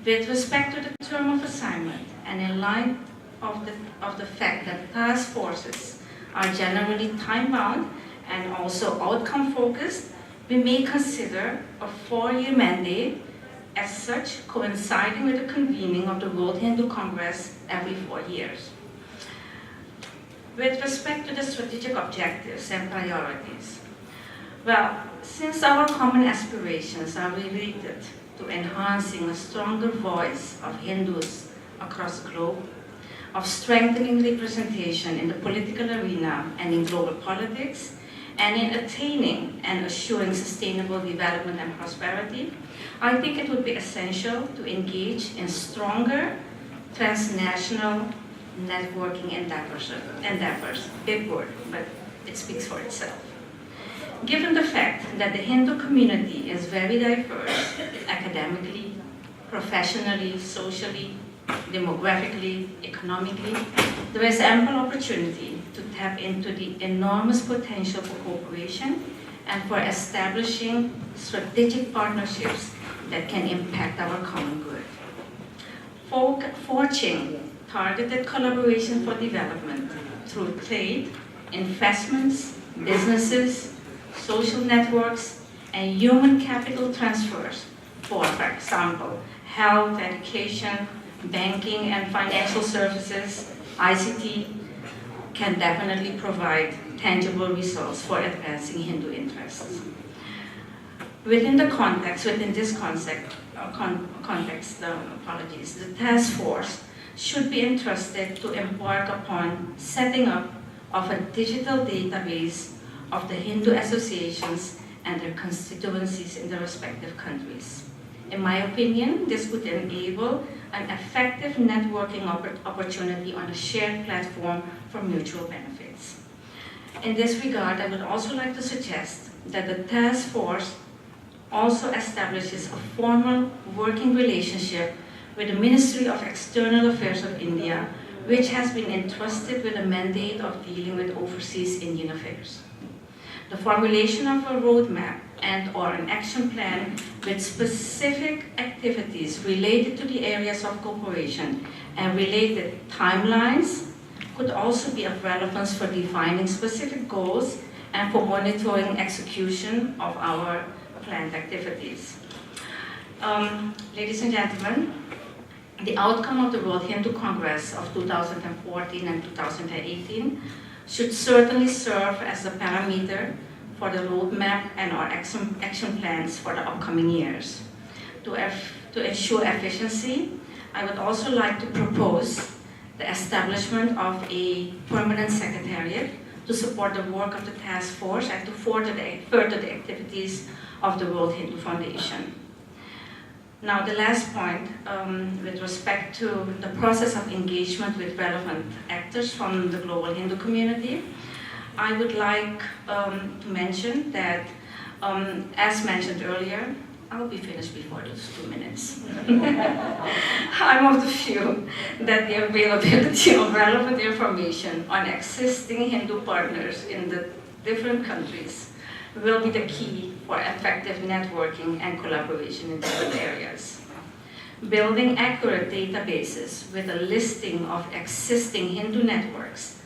F: With respect to the term of assignment, and in light of the fact that task forces are generally time-bound and also outcome-focused, we may consider a 4-year mandate as such, coinciding with the convening of the World Hindu Congress every 4 years. With respect to the strategic objectives and priorities, well, since our common aspirations are related to enhancing a stronger voice of Hindus across the globe, of strengthening representation in the political arena and in global politics, and in attaining and assuring sustainable development and prosperity, I think it would be essential to engage in stronger transnational networking endeavors. Big word, but it speaks for itself. Given the fact that the Hindu community is very diverse academically, professionally, socially, demographically, economically, there is ample opportunity to tap into the enormous potential for cooperation and for establishing strategic partnerships that can impact our common good. Forging targeted collaboration for development through trade, investments, businesses, social networks, and human capital transfers for example, health, education, banking and financial services, ICT, can definitely provide tangible results for advancing Hindu interests. Within this context, the task force should be entrusted to embark upon setting up of a digital database of the Hindu associations and their constituencies in the respective countries. In my opinion, this would enable an effective networking opportunity on a shared platform for mutual benefits. In this regard, I would also like to suggest that the task force also establishes a formal working relationship with the Ministry of External Affairs of India, which has been entrusted with a mandate of dealing with overseas Indian affairs. The formulation of a roadmap and/or an action plan with specific activities related to the areas of cooperation and related timelines could also be of relevance for defining specific goals and for monitoring execution of our planned activities. Ladies and gentlemen, the outcome of the World Hindu Congress of 2014 and 2018 should certainly serve as a parameter for the roadmap and our action plans for the upcoming years. To ensure efficiency, I would also like to propose the establishment of a permanent secretariat to support the work of the task force and to further the activities of the World Hindu Foundation. Now, the last point, with respect to the process of engagement with relevant actors from the global Hindu community, I would like to mention that, as mentioned earlier, I'll be finished before those 2 minutes. I'm of the view that the availability of relevant information on existing Hindu partners in the different countries will be the key for effective networking and collaboration in different areas. Building accurate databases with a listing of existing Hindu networks,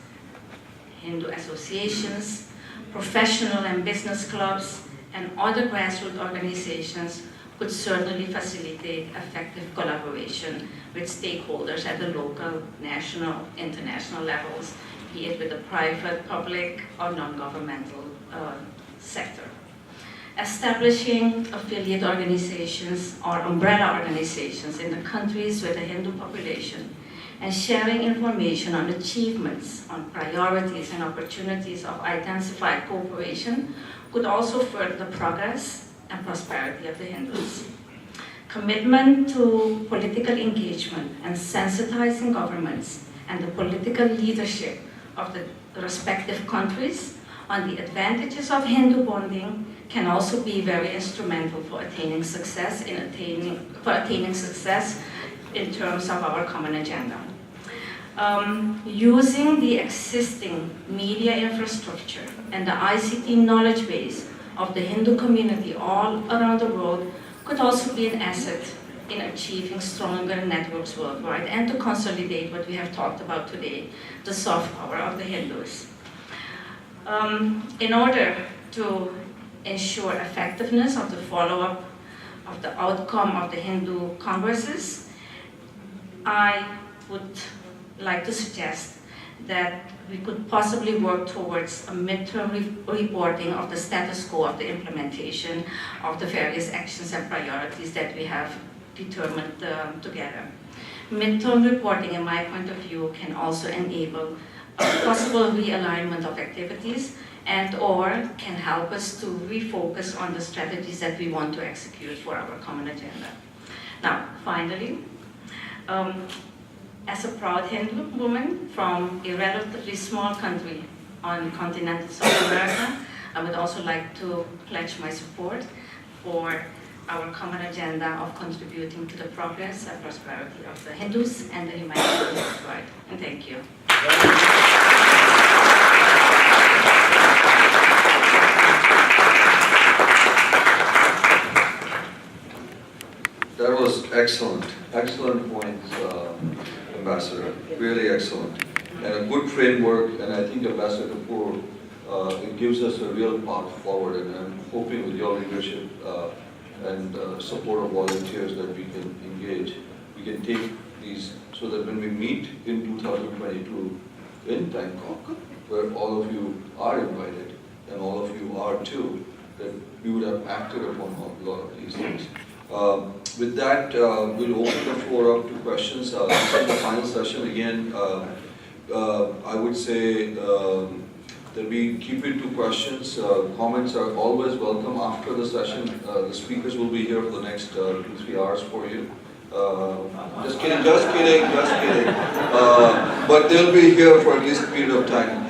F: Hindu associations, professional and business clubs, and other grassroots organizations could certainly facilitate effective collaboration with stakeholders at the local, national, international levels, be it with the private, public, or non-governmental sector. Establishing affiliate organizations or umbrella organizations in the countries with a Hindu population and sharing information on achievements, on priorities and opportunities of identified cooperation could also further the progress and prosperity of the Hindus. Commitment to political engagement and sensitizing governments and the political leadership of the respective countries on the advantages of Hindu bonding can also be very instrumental for attaining success in terms of our common agenda. Using the existing media infrastructure and the ICT knowledge base of the Hindu community all around the world could also be an asset in achieving stronger networks worldwide and to consolidate what we have talked about today, the soft power of the Hindus. In order to ensure effectiveness of the follow-up of the outcome of the Hindu congresses, I would like to suggest that we could possibly work towards a midterm reporting of the status quo of the implementation of the various actions and priorities that we have determined together. Midterm reporting, in my point of view, can also enable a possible realignment of activities and or can help us to refocus on the strategies that we want to execute for our common agenda. Now, finally, as a proud Hindu woman from a relatively small country on continental South America, I would also like to pledge my support for our common agenda of contributing to the progress and prosperity of the Hindus and the humanity worldwide. And thank you.
B: That was excellent, excellent points, Ambassador, really excellent. And a good framework, and I think Ambassador Kapur, it gives us a real path forward, and I'm hoping with your leadership and support of volunteers that we can engage, we can take these, so that when we meet in 2022 in Bangkok, where all of you are invited, and all of you are too, that we would have acted upon a lot of these things. With that, we'll open the floor up to questions. This is the final session. Again, I would say that we keep it to questions. Comments are always welcome after the session. The speakers will be here for the next 2-3 hours for you. Just kidding, just kidding, just kidding. But they'll be here for at least a period of time.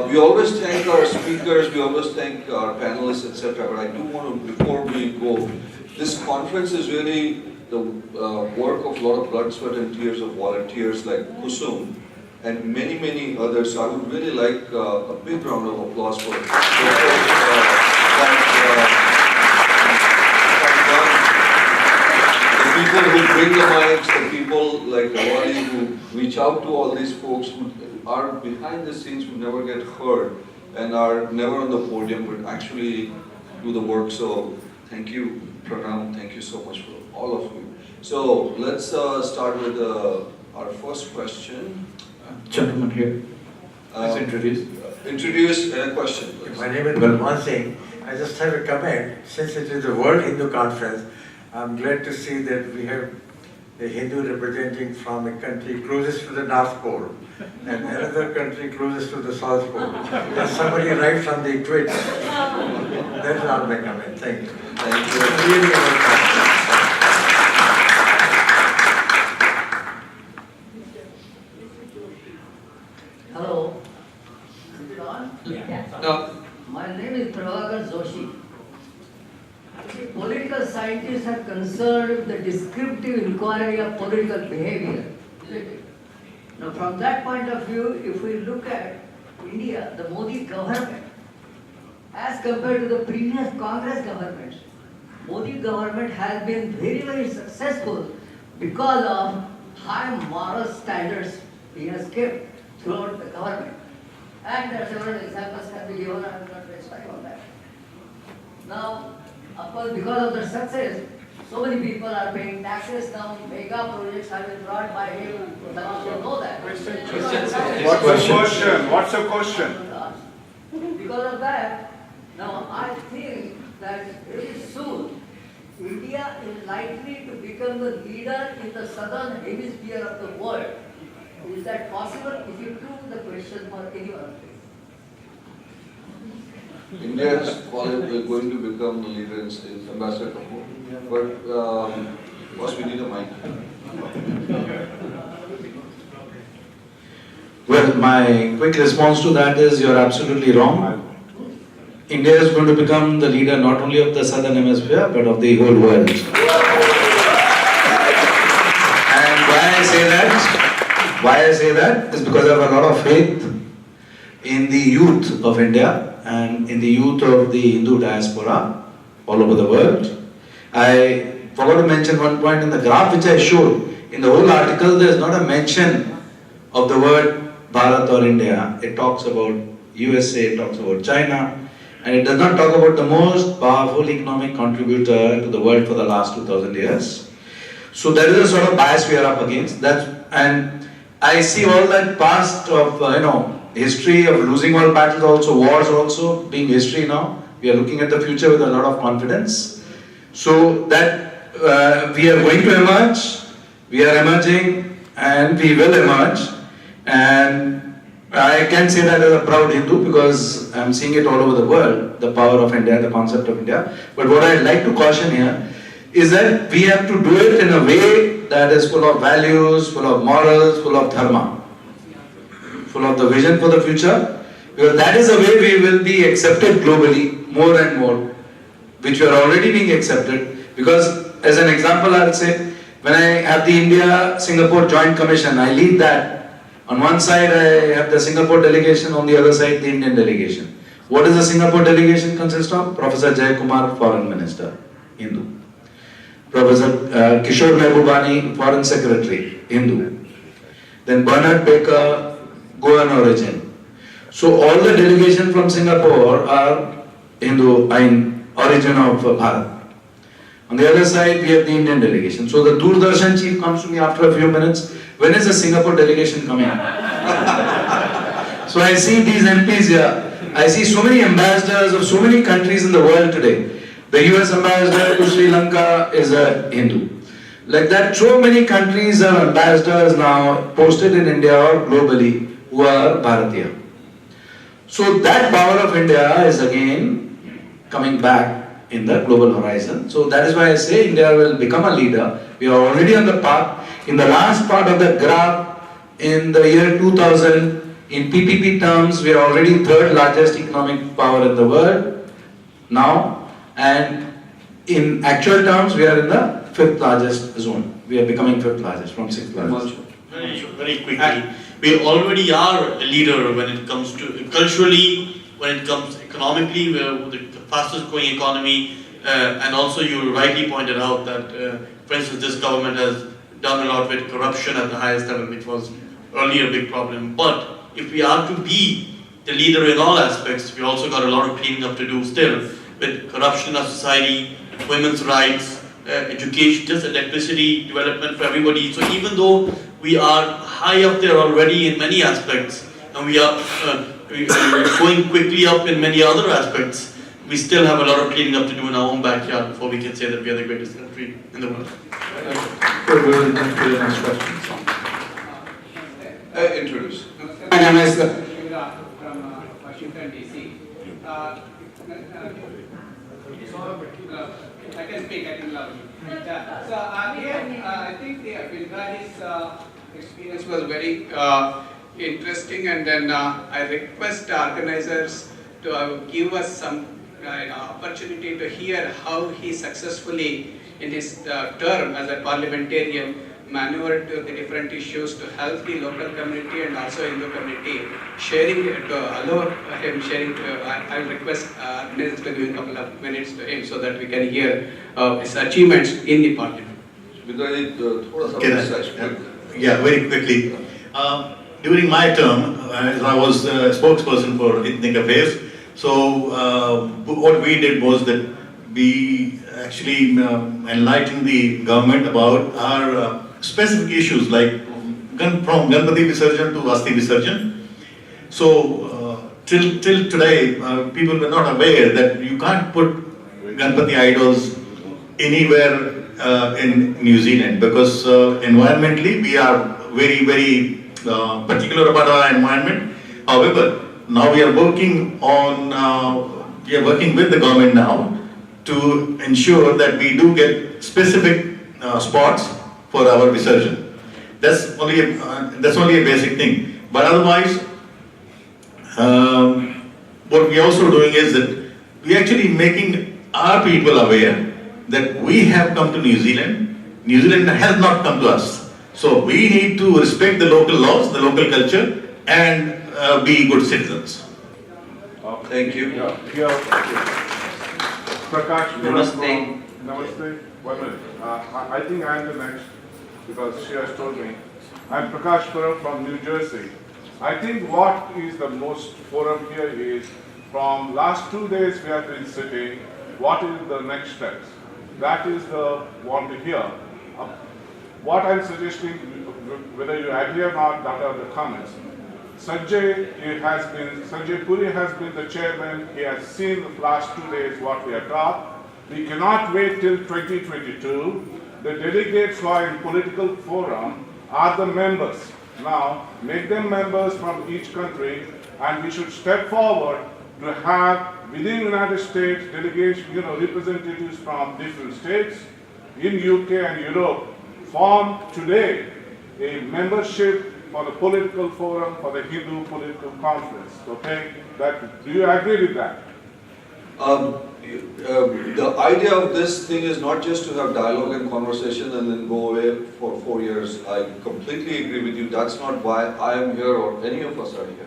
B: We always thank our speakers, we always thank our panelists, etc. But I do want to, before we go, this conference is really the work of a lot of blood, sweat and tears of volunteers like Kusum and many, many others. So I would really like a big round of applause for the people who bring the mics, the people like Awali who reach out to all these folks who are behind the scenes, who never get heard and are never on the podium but actually do the work. So thank you, Pranam, thank you so much for all of you. So let's start with our first question.
G: Gentleman here. Please introduce.
B: Introduce a question, please.
G: My name is Balwan Singh. I just have a comment. Since it is the World Hindu Conference, I'm glad to see that we have a Hindu representing from a country closest to the North Pole and another country closest to the South Pole. There's somebody right from the equator. That's all my comment. Thank you.
B: Thank you.
G: Really welcome.
H: Hello. Is it on? Yeah. My name is Prabhakar Joshi. Political scientists are concerned with the descriptive inquiry of political behavior. Now, from that point of view, if we look at India, the Modi government, as compared to the previous Congress governments, Modi government has been very, very successful because of high moral standards he has kept throughout the government. And there are several examples can be given, I will not waste time on that. Now, of course, because of the success, so many people are paying taxes now, mega projects have been brought by him, some of you know that.
I: What's the question? What's the question?
H: Because of that, now I think that very soon, India is likely to become the leader in the southern hemisphere of the world. Is that possible? If you do the question for anyone.
B: India is going to become the leader in Ambassador Kapur. But first we need a mic.
A: Well, my quick response to that is you're absolutely wrong. India is going to become the leader not only of the southern hemisphere but of the whole world. And why I say that is because I have a lot of faith in the youth of India and in the youth of the Hindu diaspora all over the world. I forgot to mention one point in the graph which I showed. In the whole article there is not a mention of the word Bharat or India. It talks about USA, it talks about China, and it does not talk about the most powerful economic contributor to the world for the last 2000 years. So that is a sort of bias we are up against. And I see all that past of history of losing all battles also, wars also being history now. We are looking at the future with a lot of confidence. So that we are going to emerge, we are emerging, and we will emerge. And I can say that as a proud Hindu because I'm seeing it all over the world, the power of India, the concept of India. But what I'd like to caution here is that we have to do it in a way that is full of values, full of morals, full of dharma, full of the vision for the future. Because that is the way we will be accepted globally more and more, which we are already being accepted. Because as an example, I'll say, when I have the India-Singapore Joint Commission, I lead that. On one side, I have the Singapore delegation, on the other side, the Indian delegation. What does the Singapore delegation consist of? Professor Jay Kumar, Foreign Minister, Hindu. Professor Kishore Mehbubani, Foreign Secretary, Hindu. Then Bernard Baker, Goan origin. So all the delegation from Singapore are Hindu in origin of Bharat. On the other side, we have the Indian delegation. So the Doordarshan chief comes to me after a few minutes. When is the Singapore delegation coming? So I see these MPs here. I see so many ambassadors of so many countries in the world today. The US ambassador to Sri Lanka is a Hindu. Like that, so many countries have ambassadors now posted in India or globally who are Bharatiya. So that power of India is again coming back in the global horizon. So that is why I say India will become a leader. We are already on the path. In the last part of the graph, in the year 2000, in PPP terms, we are already third largest economic power in the world now. And in actual terms, we are in the fifth largest zone. We are becoming fifth largest from sixth largest.
C: Very quickly. We already are a leader when it comes to culturally, when it comes economically, we are the fastest growing economy, and also you rightly pointed out that, for instance, this government has done a lot with corruption at the highest level, which was earlier a big problem. But if we are to be the leader in all aspects, we also got a lot of cleaning up to do still with corruption in our society, women's rights, education, just electricity, development for everybody. So even though we are high up there already in many aspects, and we are going quickly up in many other aspects, we still have a lot of cleaning up to do in our own backyard before we can say that we are the greatest country in the world.
A: So we will come to the next question.
B: Introduce.
J: My name is from Washington, D.C. I can speak, I can love you. Yeah. So again, I think the Bindra's experience was very interesting, and then I request organizers to give us some opportunity to hear how he successfully, in his term as a parliamentarian, maneuvered the different issues to help the local community and also in the community, sharing to allow him sharing. I will request organizers to give a couple of minutes to him so that we can hear his achievements in the parliament.
D: Yeah, very quickly. During my term, I was spokesperson for ethnic affairs. So what we did was that we actually enlightened the government about our specific issues like from Ganpati Visarjan to Asti Visarjan. So till today, people were not aware that you can't put Ganpati idols anywhere in New Zealand because environmentally we are very, very particular about our environment. However, now we are working on, we are working with the government now to ensure that we do get specific spots for our Visarjan. That's only a basic thing. But otherwise, what we are also doing is that we are actually making our people aware that we have come to New Zealand. New Zealand has not come to us. So we need to respect the local laws, the local culture, and be good citizens.
B: Thank you.
I: Prakash,
C: Namaste.
I: Namaste. 1 minute. I think I am the next because she has told me. I am Prakash Puram from New Jersey. I think what is the most forum here is from last 2 days we have been sitting. What is the next steps? That is the want to hear. What I am suggesting, whether you agree or not, that are the comments. Sanjay Puri has been the chairman. He has seen the last 2 days what we have taught. We cannot wait till 2022. The delegates who are in political forum are the members. Now, make them members from each country, and we should step forward to have within United States delegates, representatives from different states in UK and Europe form today a membership for the political forum for the Hindu political conference. Okay, do you agree with that?
B: The idea of this thing is not just to have dialogue and conversation and then go away for 4 years. I completely agree with you. That's not why I am here or any of us are here.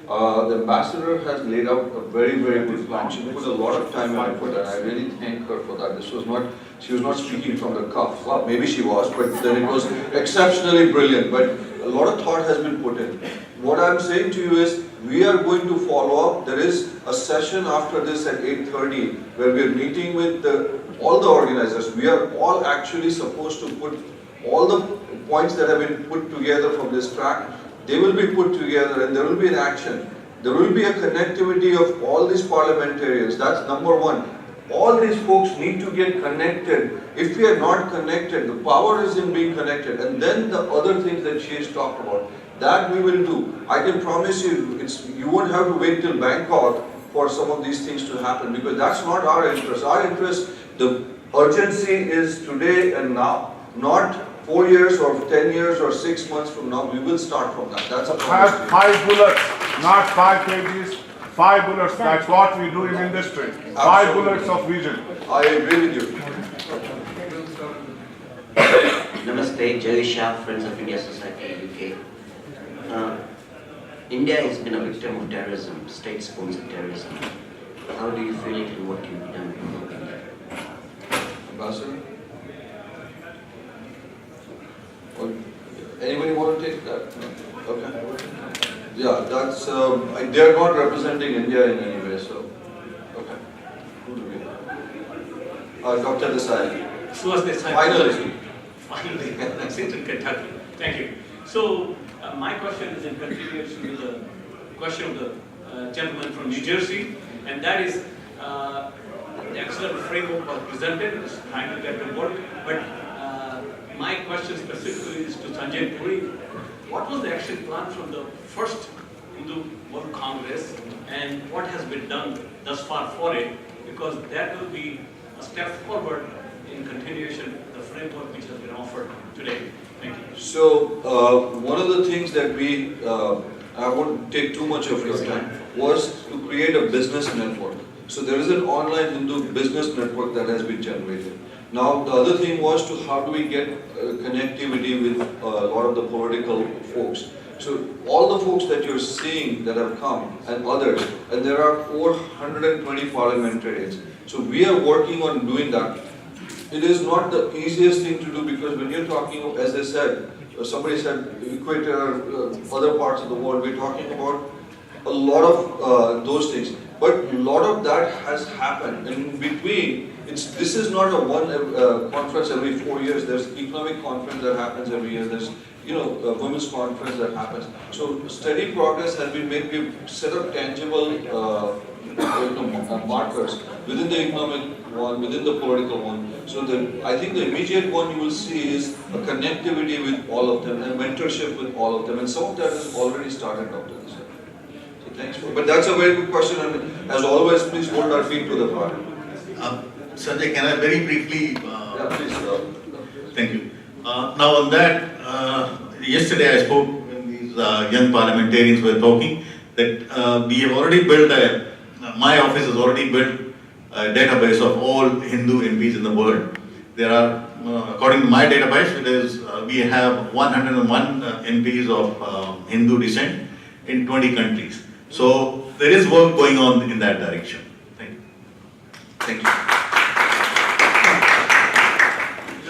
B: The ambassador has laid out a very, very good plan. She put a lot of time and effort, and I really thank her for that. She was not speaking from the cuff. Well, maybe she was, but then it was exceptionally brilliant. But a lot of thought has been put in. What I'm saying to you is, we are going to follow up. There is a session after this at 8:30 where we are meeting with all the organizers. We are all actually supposed to put all the points that have been put together from this track. They will be put together and there will be an action. There will be a connectivity of all these parliamentarians. That's number one. All these folks need to get connected. If we are not connected, the power is in being connected. And then the other things that she has talked about, that we will do. I can promise you, you won't have to wait till Bangkok for some of these things to happen, because that's not our interest. Our interest, the urgency is today and now, not 4 years or 10 years or 6 months from now. We will start from that. That's a promise.
I: Have 5 bullets, not 5 pages. 5 bullets, that's what we do in industry. 5 bullets of vision.
B: I agree with you.
K: Namaste, Jay Shah, Friends of India Society, UK. India has been a victim of terrorism, state-sponsored terrorism. How do you feel it and what can be done to help India?
B: Ambassador? Anybody want to take that? Okay. Yeah, that's, they are not representing India in any way, so, okay. Who do we have? Dr. Desai.
L: Suhas Desai.
B: Finally.
L: Finally, that's it in Kentucky. Thank you. So, my question is in continuation with the question of the gentleman from New Jersey, and that is, the excellent framework was presented, it's trying to get to work, but my question specifically is to Sanjay Puri. What was the action plan from the first Hindu World Congress and what has been done thus far for it? Because that will be a step forward in continuation of the framework which has been offered today. Thank you.
B: So, one of the things that I won't take too much of your time, was to create a business network. So there is an online Hindu business network that has been generated. Now, the other thing was to how do we get connectivity with a lot of the political folks. So all the folks that you're seeing that have come and others, and there are over 120 parliamentarians. So we are working on doing that. It is not the easiest thing to do, because when you're talking, as I said, somebody said equator, other parts of the world, we're talking about a lot of those things. But a lot of that has happened. In between, this is not a one conference every 4 years. There's economic conference that happens every year. There's a women's conference that happens. So steady progress has been made. We've set up tangible markers within the economic one, within the political one. So I think the immediate one you will see is a connectivity with all of them and mentorship with all of them. And some of that has already started, Dr. So thanks for. But that's a very good question, and as always, please hold our feet to the fire.
D: Sanjay, can I very briefly?
B: Yeah, please.
D: Thank you. Now on that, yesterday I spoke when these young parliamentarians were talking that we have already built my office has already built a database of all Hindu MPs in the world. There are, according to my database, we have 101 MPs of Hindu descent in 20 countries. So there is work going on in that direction. Thank you.
B: Thank you.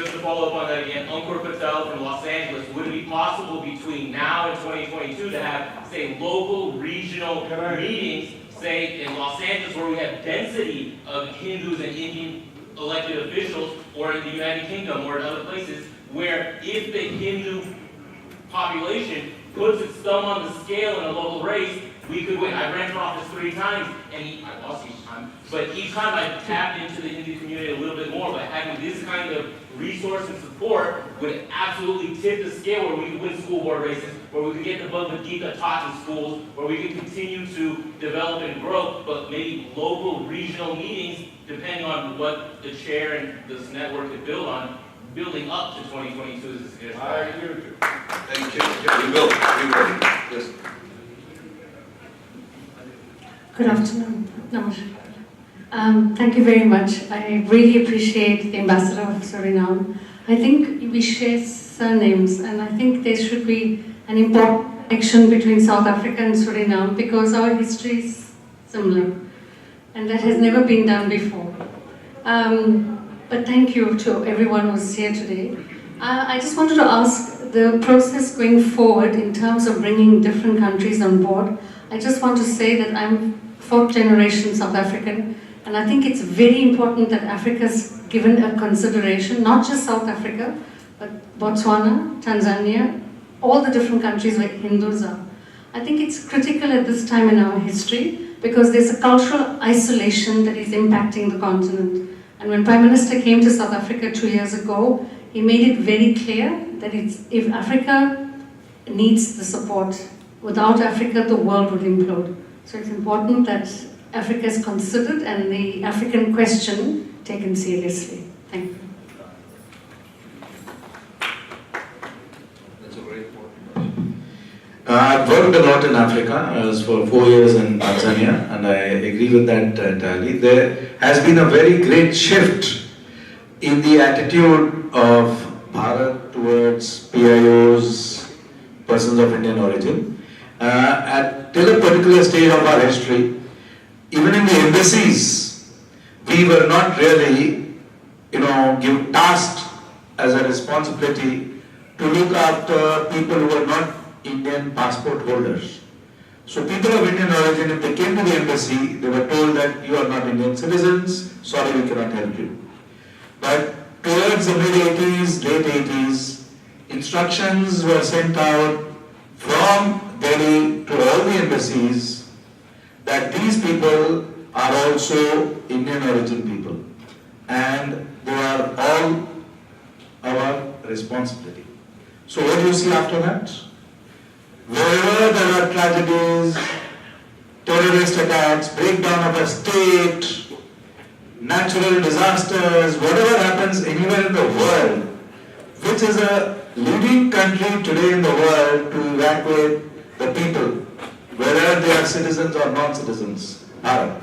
M: Just to follow up on that again, Ankur Patel from Los Angeles, would it be possible between now and 2022 to have, say, local, regional meetings, say, in Los Angeles, where we have density of Hindus and Indian elected officials, or in the United Kingdom, or in other places, where if the Hindu population puts its thumb on the scale in a local race, we could win. I ran for office 3 times, and I lost each time. But each time I tapped into the Hindu community a little bit more, but having this kind of resource and support would absolutely tip the scale where we could win school board races, where we could get the Bhagavad Gita taught in schools, where we could continue to develop and grow, but maybe local, regional meetings, depending on what the chair and this network could build on, building up to 2022 is a suggestion.
I: I agree with you.
B: Thank you. We will. Yes.
N: Good afternoon. Namaskar. Thank you very much. I really appreciate the Ambassador of Suriname. I think we share surnames, and I think there should be an important connection between South Africa and Suriname because our history is similar, and that has never been done before. But thank you to everyone who's here today. I just wanted to ask the process going forward in terms of bringing different countries on board. I just want to say that I'm 4th generation South African, and I think it's very important that Africa's given a consideration, not just South Africa, but Botswana, Tanzania, all the different countries where Hindus are. I think it's critical at this time in our history because there's a cultural isolation that is impacting the continent. And when Prime Minister came to South Africa 2 years ago, he made it very clear that if Africa needs the support, without Africa, the world would implode. So it's important that Africa is considered and the African question taken seriously. Thank you.
B: That's a very important question.
A: I've worked a lot in Africa. I was for 4 years in Tanzania, and I agree with that entirely. There has been a very great shift in the attitude of Bharat towards PIOs, persons of Indian origin. Till a particular stage of our history, even in the embassies, we were not really, tasked as a responsibility to look after people who were not Indian passport holders. So people of Indian origin, if they came to the embassy, they were told that you are not Indian citizens, sorry, we cannot help you. But towards the mid-80s, late 80s, instructions were sent out from Delhi to all the embassies that these people are also Indian origin people and they are all our responsibility. So what do you see after that? Wherever there are tragedies, terrorist attacks, breakdown of a state, natural disasters, whatever happens anywhere in the world, which is a leading country today in the world to evacuate the people, whether they are citizens or non-citizens, Bharat.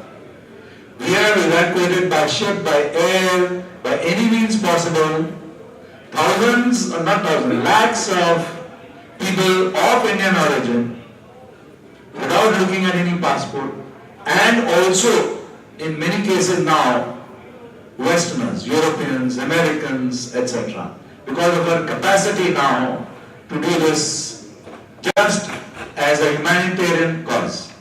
A: We are evacuated by ship, by air, by any means possible. Thousands, or not thousands, lakhs of people of Indian origin without looking at any passport, and also in many cases now Westerners, Europeans, Americans, etc. because of our capacity now to do this just as a humanitarian cause.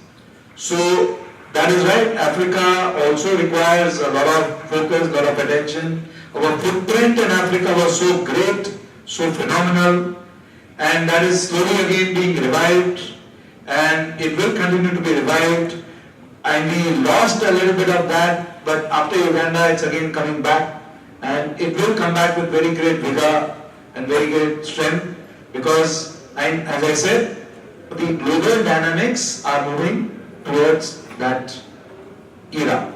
A: So that is right, Africa also requires a lot of focus, a lot of attention. Our footprint in Africa was so great, so phenomenal, and that is slowly again being revived, and it will continue to be revived. And we lost a little bit of that, but after Uganda it's again coming back, and it will come back with very great vigor and very great strength, because as I said, the global dynamics are moving towards that era,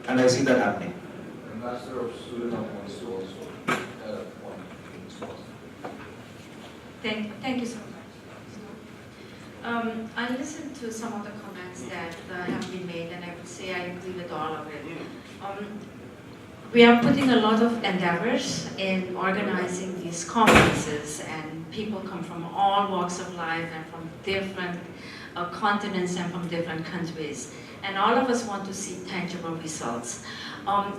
A: and I see that happening.
B: Ambassador of Suriname wants to also add a point in response.
F: Thank you so much. I listened to some of the comments that have been made, and I would say I agree with all of it. We are putting a lot of endeavors in organizing these conferences, and people come from all walks of life and from different continents and from different countries. And all of us want to see tangible results.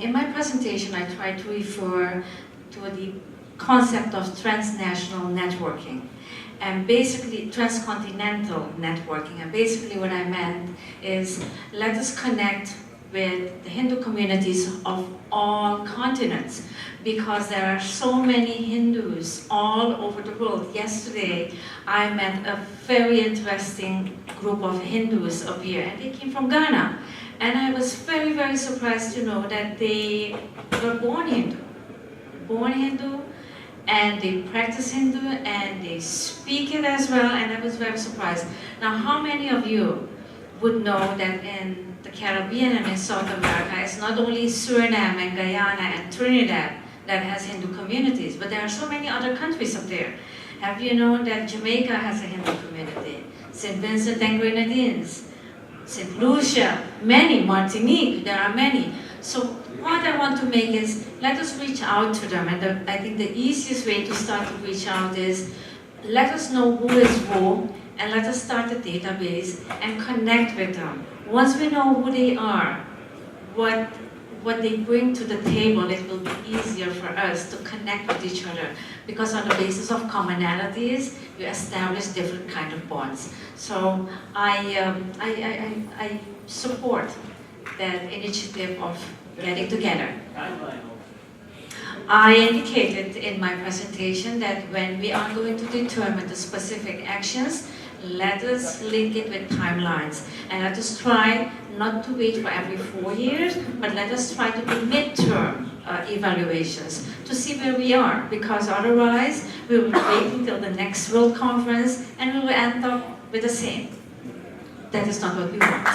F: In my presentation, I tried to refer to the concept of transnational networking and basically transcontinental networking. And basically what I meant is let us connect with the Hindu communities of all continents, because there are so many Hindus all over the world. Yesterday, I met a very interesting group of Hindus appear, and they came from Ghana. And I was very, very surprised to know that they were born Hindu, and they practice Hindu, and they speak it as well, and I was very surprised. Now, how many of you would know that in the Caribbean and in South America, it's not only Suriname and Guyana and Trinidad that has Hindu communities, but there are so many other countries up there. Have you known that Jamaica has a Hindu community? St. Vincent and Grenadines, St. Lucia, many, Martinique, there are many. So what I want to make is, let us reach out to them, and I think the easiest way to start to reach out is, let us know who is who, and let us start a database and connect with them. Once we know who they are, what they bring to the table, it will be easier for us to connect with each other, because on the basis of commonalities, you establish different kind of bonds. So I support that initiative of getting together. I indicated in my presentation that when we are going to determine the specific actions, let us link it with timelines, and let us try not to wait for every 4 years, but let us try to do midterm evaluations to see where we are, because otherwise we will wait until the next World Conference and we will end up with the same. That is not what we want.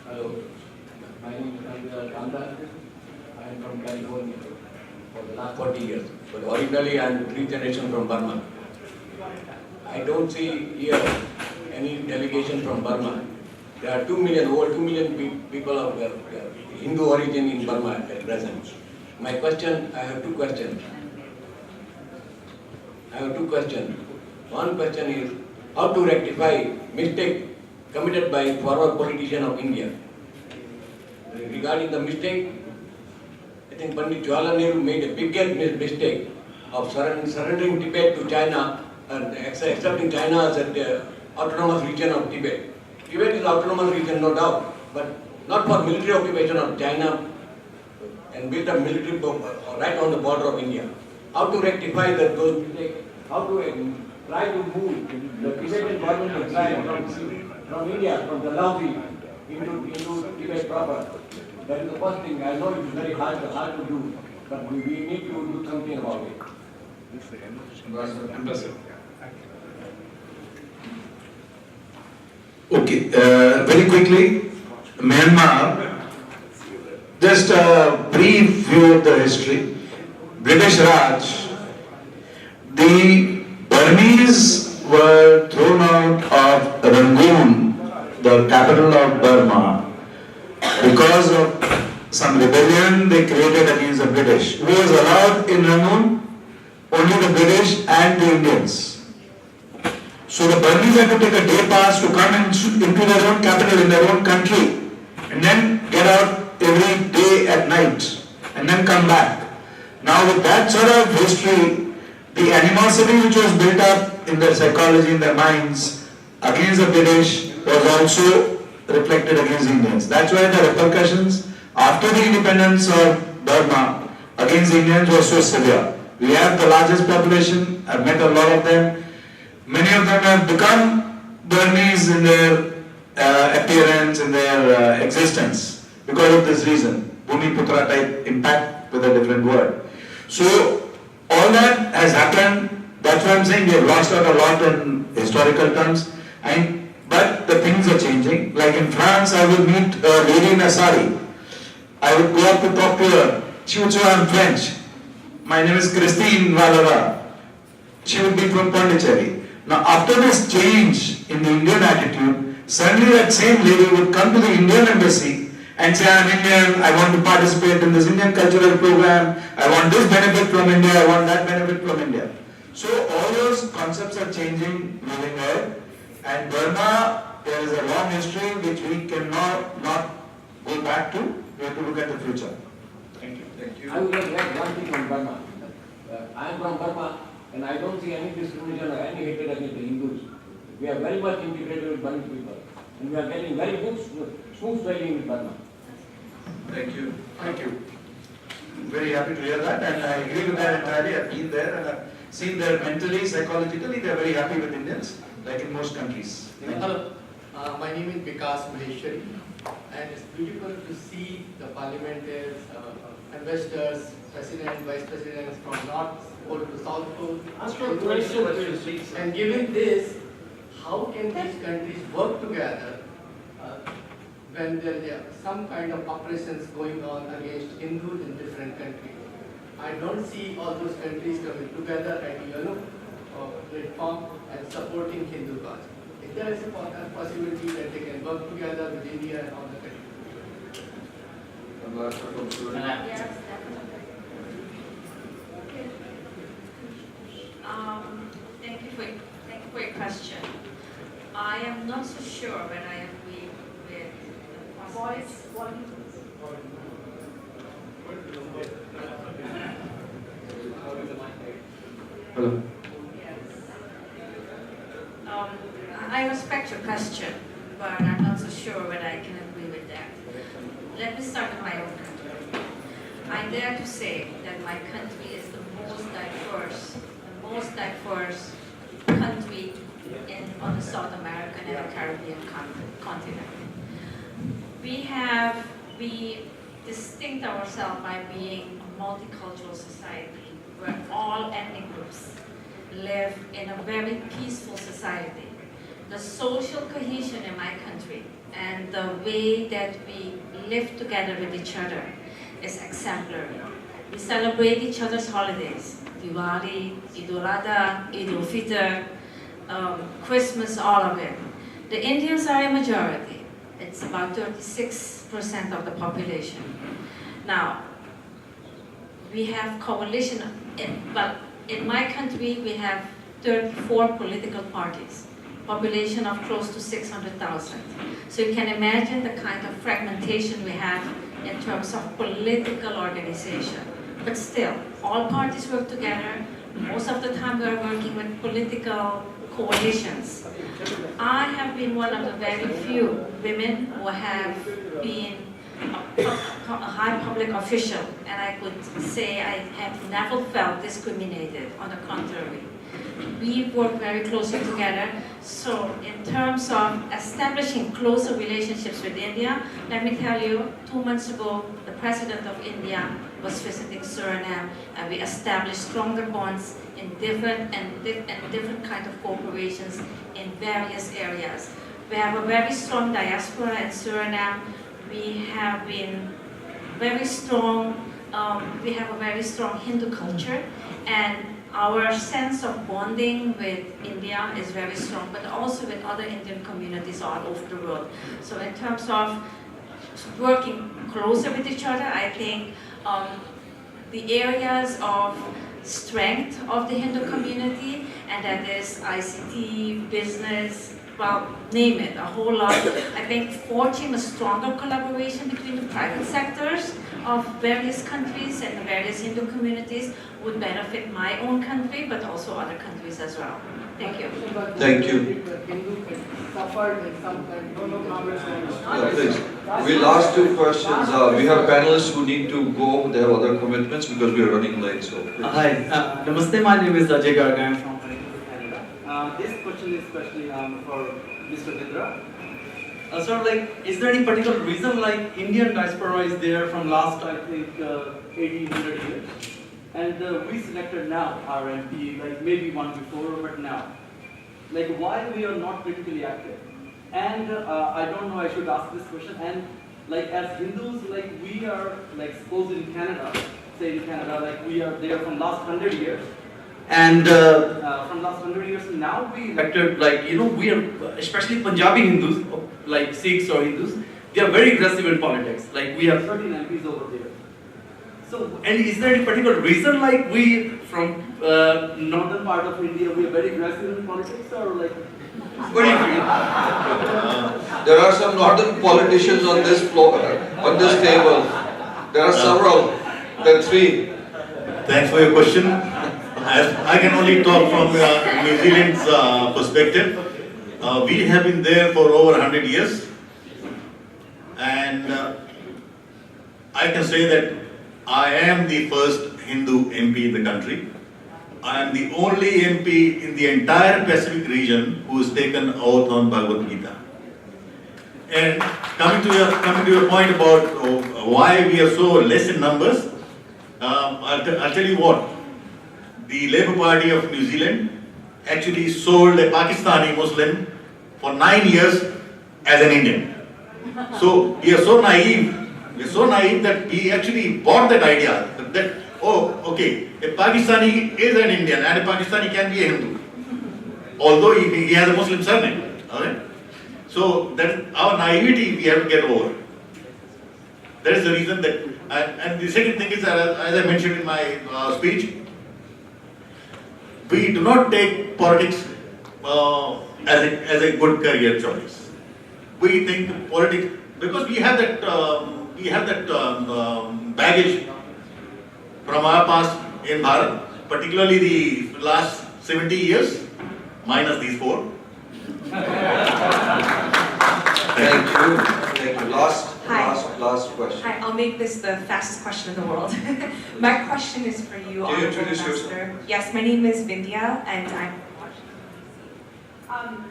O: Hello, my name is Kanda. I am from California for the last 40 years. But originally I am 3 generations from Burma. I don't see here any delegation from Burma. There are 2 million, over 2 million people of Hindu origin in Burma at present. My question, I have 2 questions. One question is, how to rectify mistake committed by former politician of India. Regarding the mistake, I think Pandit Jawaharlal Nehru made a biggest mistake of surrendering Tibet to China and accepting China as the autonomous region of Tibet. Tibet is autonomous region, no doubt, but not for military occupation of China and build a military right on the border of India. How to rectify those mistakes? How to try to move the Tibetan government to try from India, from the Dalhousie into Tibet proper. That is the first thing. I know it is very hard to do, but we need to do something about it.
A: Okay, very quickly, Myanmar, just a brief view of the history. British Raj, the Burmese were thrown out of Rangoon, the capital of Burma, because of some rebellion they created against the British. Who was allowed in Rangoon? Only the British and the Indians. So the Burmese had to take a day pass to come into their own capital, in their own country, and then get out every day at night, and then come back. Now with that sort of history, the animosity which was built up in their psychology, in their minds, against the British was also reflected against the Indians. That's why the repercussions after the independence of Burma against the Indians was so severe. We have the largest population, I've met a lot of them. Many of them have become Burmese in their appearance, in their existence, because of this reason. Bhumiputra type impact with a different word. So all that has happened. That's why I'm saying we have lost out a lot in historical terms. But the things are changing. Like in France, I would meet a lady in a sari. I would go up to talk to her. She would say, I'm French. My name is Christine Valera. She would be from Pondicherry. Now after this change in the Indian attitude, suddenly that same lady would come to the Indian embassy and say, I'm Indian, I want to participate in this Indian cultural program, I want this benefit from India, I want that benefit from India. So all those concepts are changing, moving ahead. And Burma, there is a long history which we cannot not go back to. We have to look at the future. Thank you.
O: I would like to add one thing on Burma. I I am from Burma, and I don't see any discrimination or any hatred against the Hindus. We are very much integrated with Burmese people, and we are getting very good, smooth sailing with Burma.
A: Thank you. Thank you. Very happy to hear that, and I agree with that entirely. I've been there and I've seen that mentally, psychologically, they're very happy with Indians, like in most countries.
P: Hello, my name is Mahesh, and it's beautiful to see the parliamentarians, investors, president, vice presidents from North Pole to South Pole. And given this, how can these countries work together when there are some kind of operations going on against Hindus in different countries? I don't see all those countries coming together at a platform and supporting Hindu cause. If there is a possibility that they can work together with India and all the countries.
F: Yes, definitely. Thank you for your question. I am not so sure when I agree with the voice.
A: Hello.
F: I respect your question, but I'm not so sure whether I can agree with that. Let me start with my own country. I dare to say that my country is the most diverse country on the South American and the Caribbean continent. We distinct ourselves by being a multicultural society where all ethnic groups live in a very peaceful society. The social cohesion in my country and the way that we live together with each other is exemplary. We celebrate each other's holidays, Diwali, Eid al-Adha, Eid al-Fitr, Christmas, all of it. The Indians are a majority. It's about 36% of the population. Now, we have coalition, in my country we have 34 political parties, population of close to 600,000. So you can imagine the kind of fragmentation we have in terms of political organization. But still, all parties work together. Most of the time we are working with political coalitions. I have been one of the very few women who have been a high public official, and I could say I have never felt discriminated. On the contrary, we work very closely together. So in terms of establishing closer relationships with India, let me tell you, 2 months ago, the President of India was visiting Suriname, and we established stronger bonds in different kind of corporations in various areas. We have a very strong diaspora in Suriname. We have been very strong, we have a very strong Hindu culture, and our sense of bonding with India is very strong, but also with other Indian communities all over the world. So in terms of working closer with each other, I think the areas of strength of the Hindu community, and that is ICT, business, well, name it, a whole lot. I think forging a stronger collaboration between the private sectors of various countries and the various Hindu communities would benefit my own country, but also other countries as well. Thank you.
A: Thank you. Please. We last two questions. We have panelists who need to go. They have other commitments because we are running late. So.
Q: Hi. Namaste. My name is Ajay Garg. I am from Canada. This question is especially for Mr. Bindra. So, is there any particular reason Indian diaspora is there from last, I think, 1800 years? And we selected now our MP, maybe one before, but now. Why we are not politically active? And I don't know, I should ask this question. And as Hindus, we are, suppose in Canada, say in Canada, we are there from last 100 years. And from last 100 years, now we elected, we are, especially Punjabi Hindus, like Sikhs or Hindus, they are very aggressive in politics. We have 13 MPs over there. So, and is there any particular reason, we from northern part of India, we are very aggressive in politics, or what do you feel?
B: There are some northern politicians on this floor, on this table. There are several. There are three.
R: Thanks for your question.
D: I can only talk from New Zealand's perspective. We have been there for over 100 years, and I can say that I am the first Hindu MP in the country. I am the only MP in the entire Pacific region who has taken oath on Bhagavad Gita. And coming to your point about why we are so less in numbers, I'll tell you what. The Labour Party of New Zealand actually sold a Pakistani Muslim for 9 years as an Indian. So we are so naive. We are so naive that we actually bought that idea that oh, okay, a Pakistani is an Indian and a Pakistani can be a Hindu, although he has a Muslim surname. Okay? So that our naivety we have to get over. That is the reason that, and the second thing is, as I mentioned in my speech, we do not take politics as a good career choice. We think politics, because we have that baggage from our past in Bharat, particularly the last 70 years, minus these 4.
A: Thank you. Thank you. Last question.
R: Hi, I'll make this the fastest question in the world. My question is for you,
A: Can you
R: Honorable
A: introduce
R: Ambassador. Yes, my name is Bindra, and I'm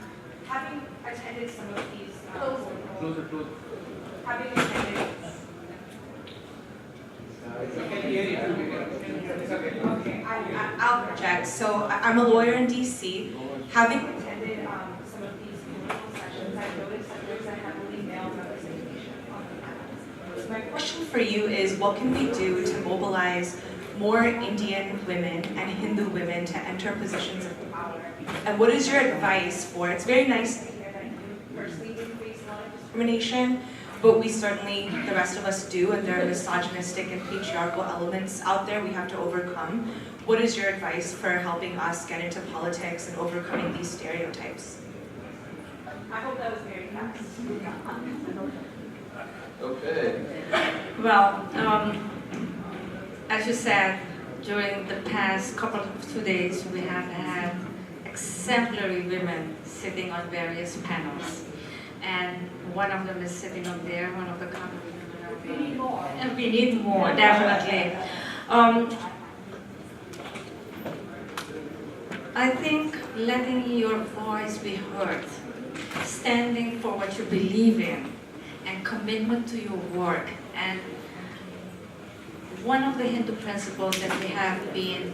R: having attended some of these. Having attended. Okay, I'll project. So I'm a lawyer in DC. Having attended some of these political sessions, I've noticed that there's a heavily male representation on the panels. So my question for you is, what can we do to mobilize more Indian women and Hindu women to enter positions of power? And what is your advice for, it's very nice to hear that you personally didn't face a lot of discrimination, but we certainly, the rest of us do, and there are misogynistic and patriarchal elements out there we have to overcome. What is your advice for helping us get into politics and overcoming these stereotypes? I hope that was very fast.
A: Okay.
F: Well, as you said, during the past couple of 2 days, we have had exemplary women sitting on various panels. And one of them is sitting up there, one of the women up there. We need more. And we need more, definitely. I think letting your voice be heard, standing for what you believe in, and commitment to your work. And one of the Hindu principles that we have been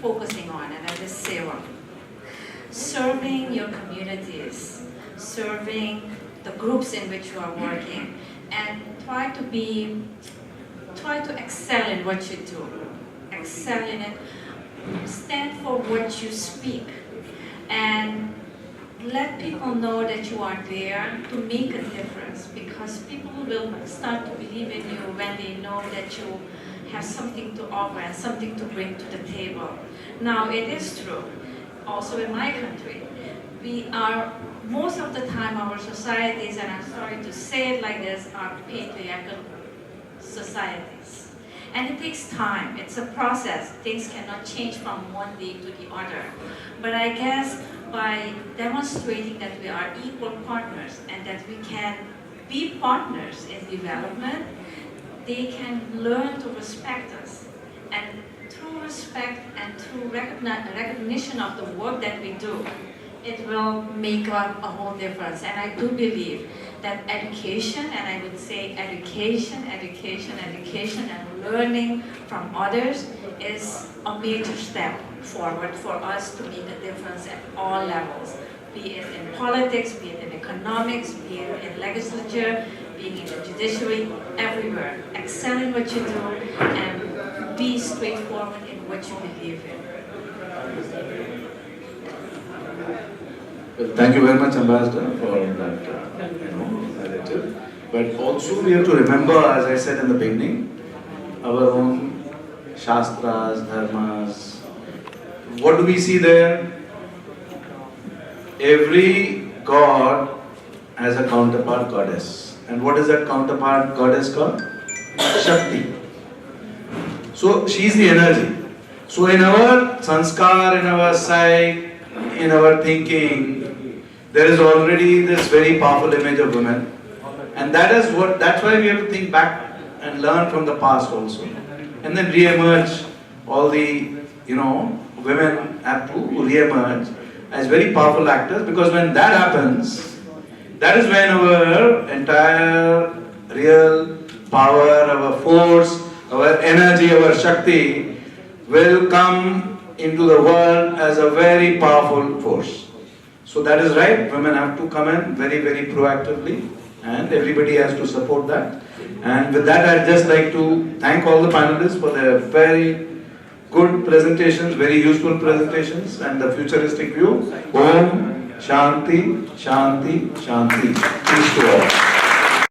F: focusing on, and that is seva. Serving your communities, serving the groups in which you are working, and try to excel in what you do. Excel in it. Stand for what you speak. And let people know that you are there to make a difference, because people will start to believe in you when they know that you have something to offer and something to bring to the table. Now, it is true, also in my country, we are, most of the time our societies, and I'm sorry to say it like this, are patriarchal societies. And it takes time, it's a process. Things cannot change from one day to the other. But I guess by demonstrating that we are equal partners and that we can be partners in development, they can learn to respect us. And through respect and through recognition of the work that we do, it will make a whole difference. And I do believe that education, and I would say education, and learning from others is a major step forward for us to make a difference at all levels, be it in politics, be it in economics, be it in legislature, being in the judiciary, everywhere. Excel in what you do and be straightforward in what you believe in.
A: Well, thank you very much, Ambassador, for that narrative. But also we have to remember, as I said in the beginning, our own Shastras, Dharmas. What do we see there? Every god has a counterpart goddess. And what is that counterpart goddess called? Shakti. So she is the energy. So in our sanskar, in our psyche, in our thinking, there is already this very powerful image of women. And that's why we have to think back and learn from the past also. And then re-emerge. All the, women have to re-emerge as very powerful actors, because when that happens, that is when our entire real power, our force, our energy, our Shakti will come into the world as a very powerful force. So that is right, women have to come in very, very proactively, and everybody has to support that. And with that, I'd just like to thank all the panelists for their very good presentations, very useful presentations, and the futuristic view. Om Shanti, Shanti, Shanti. Peace to all.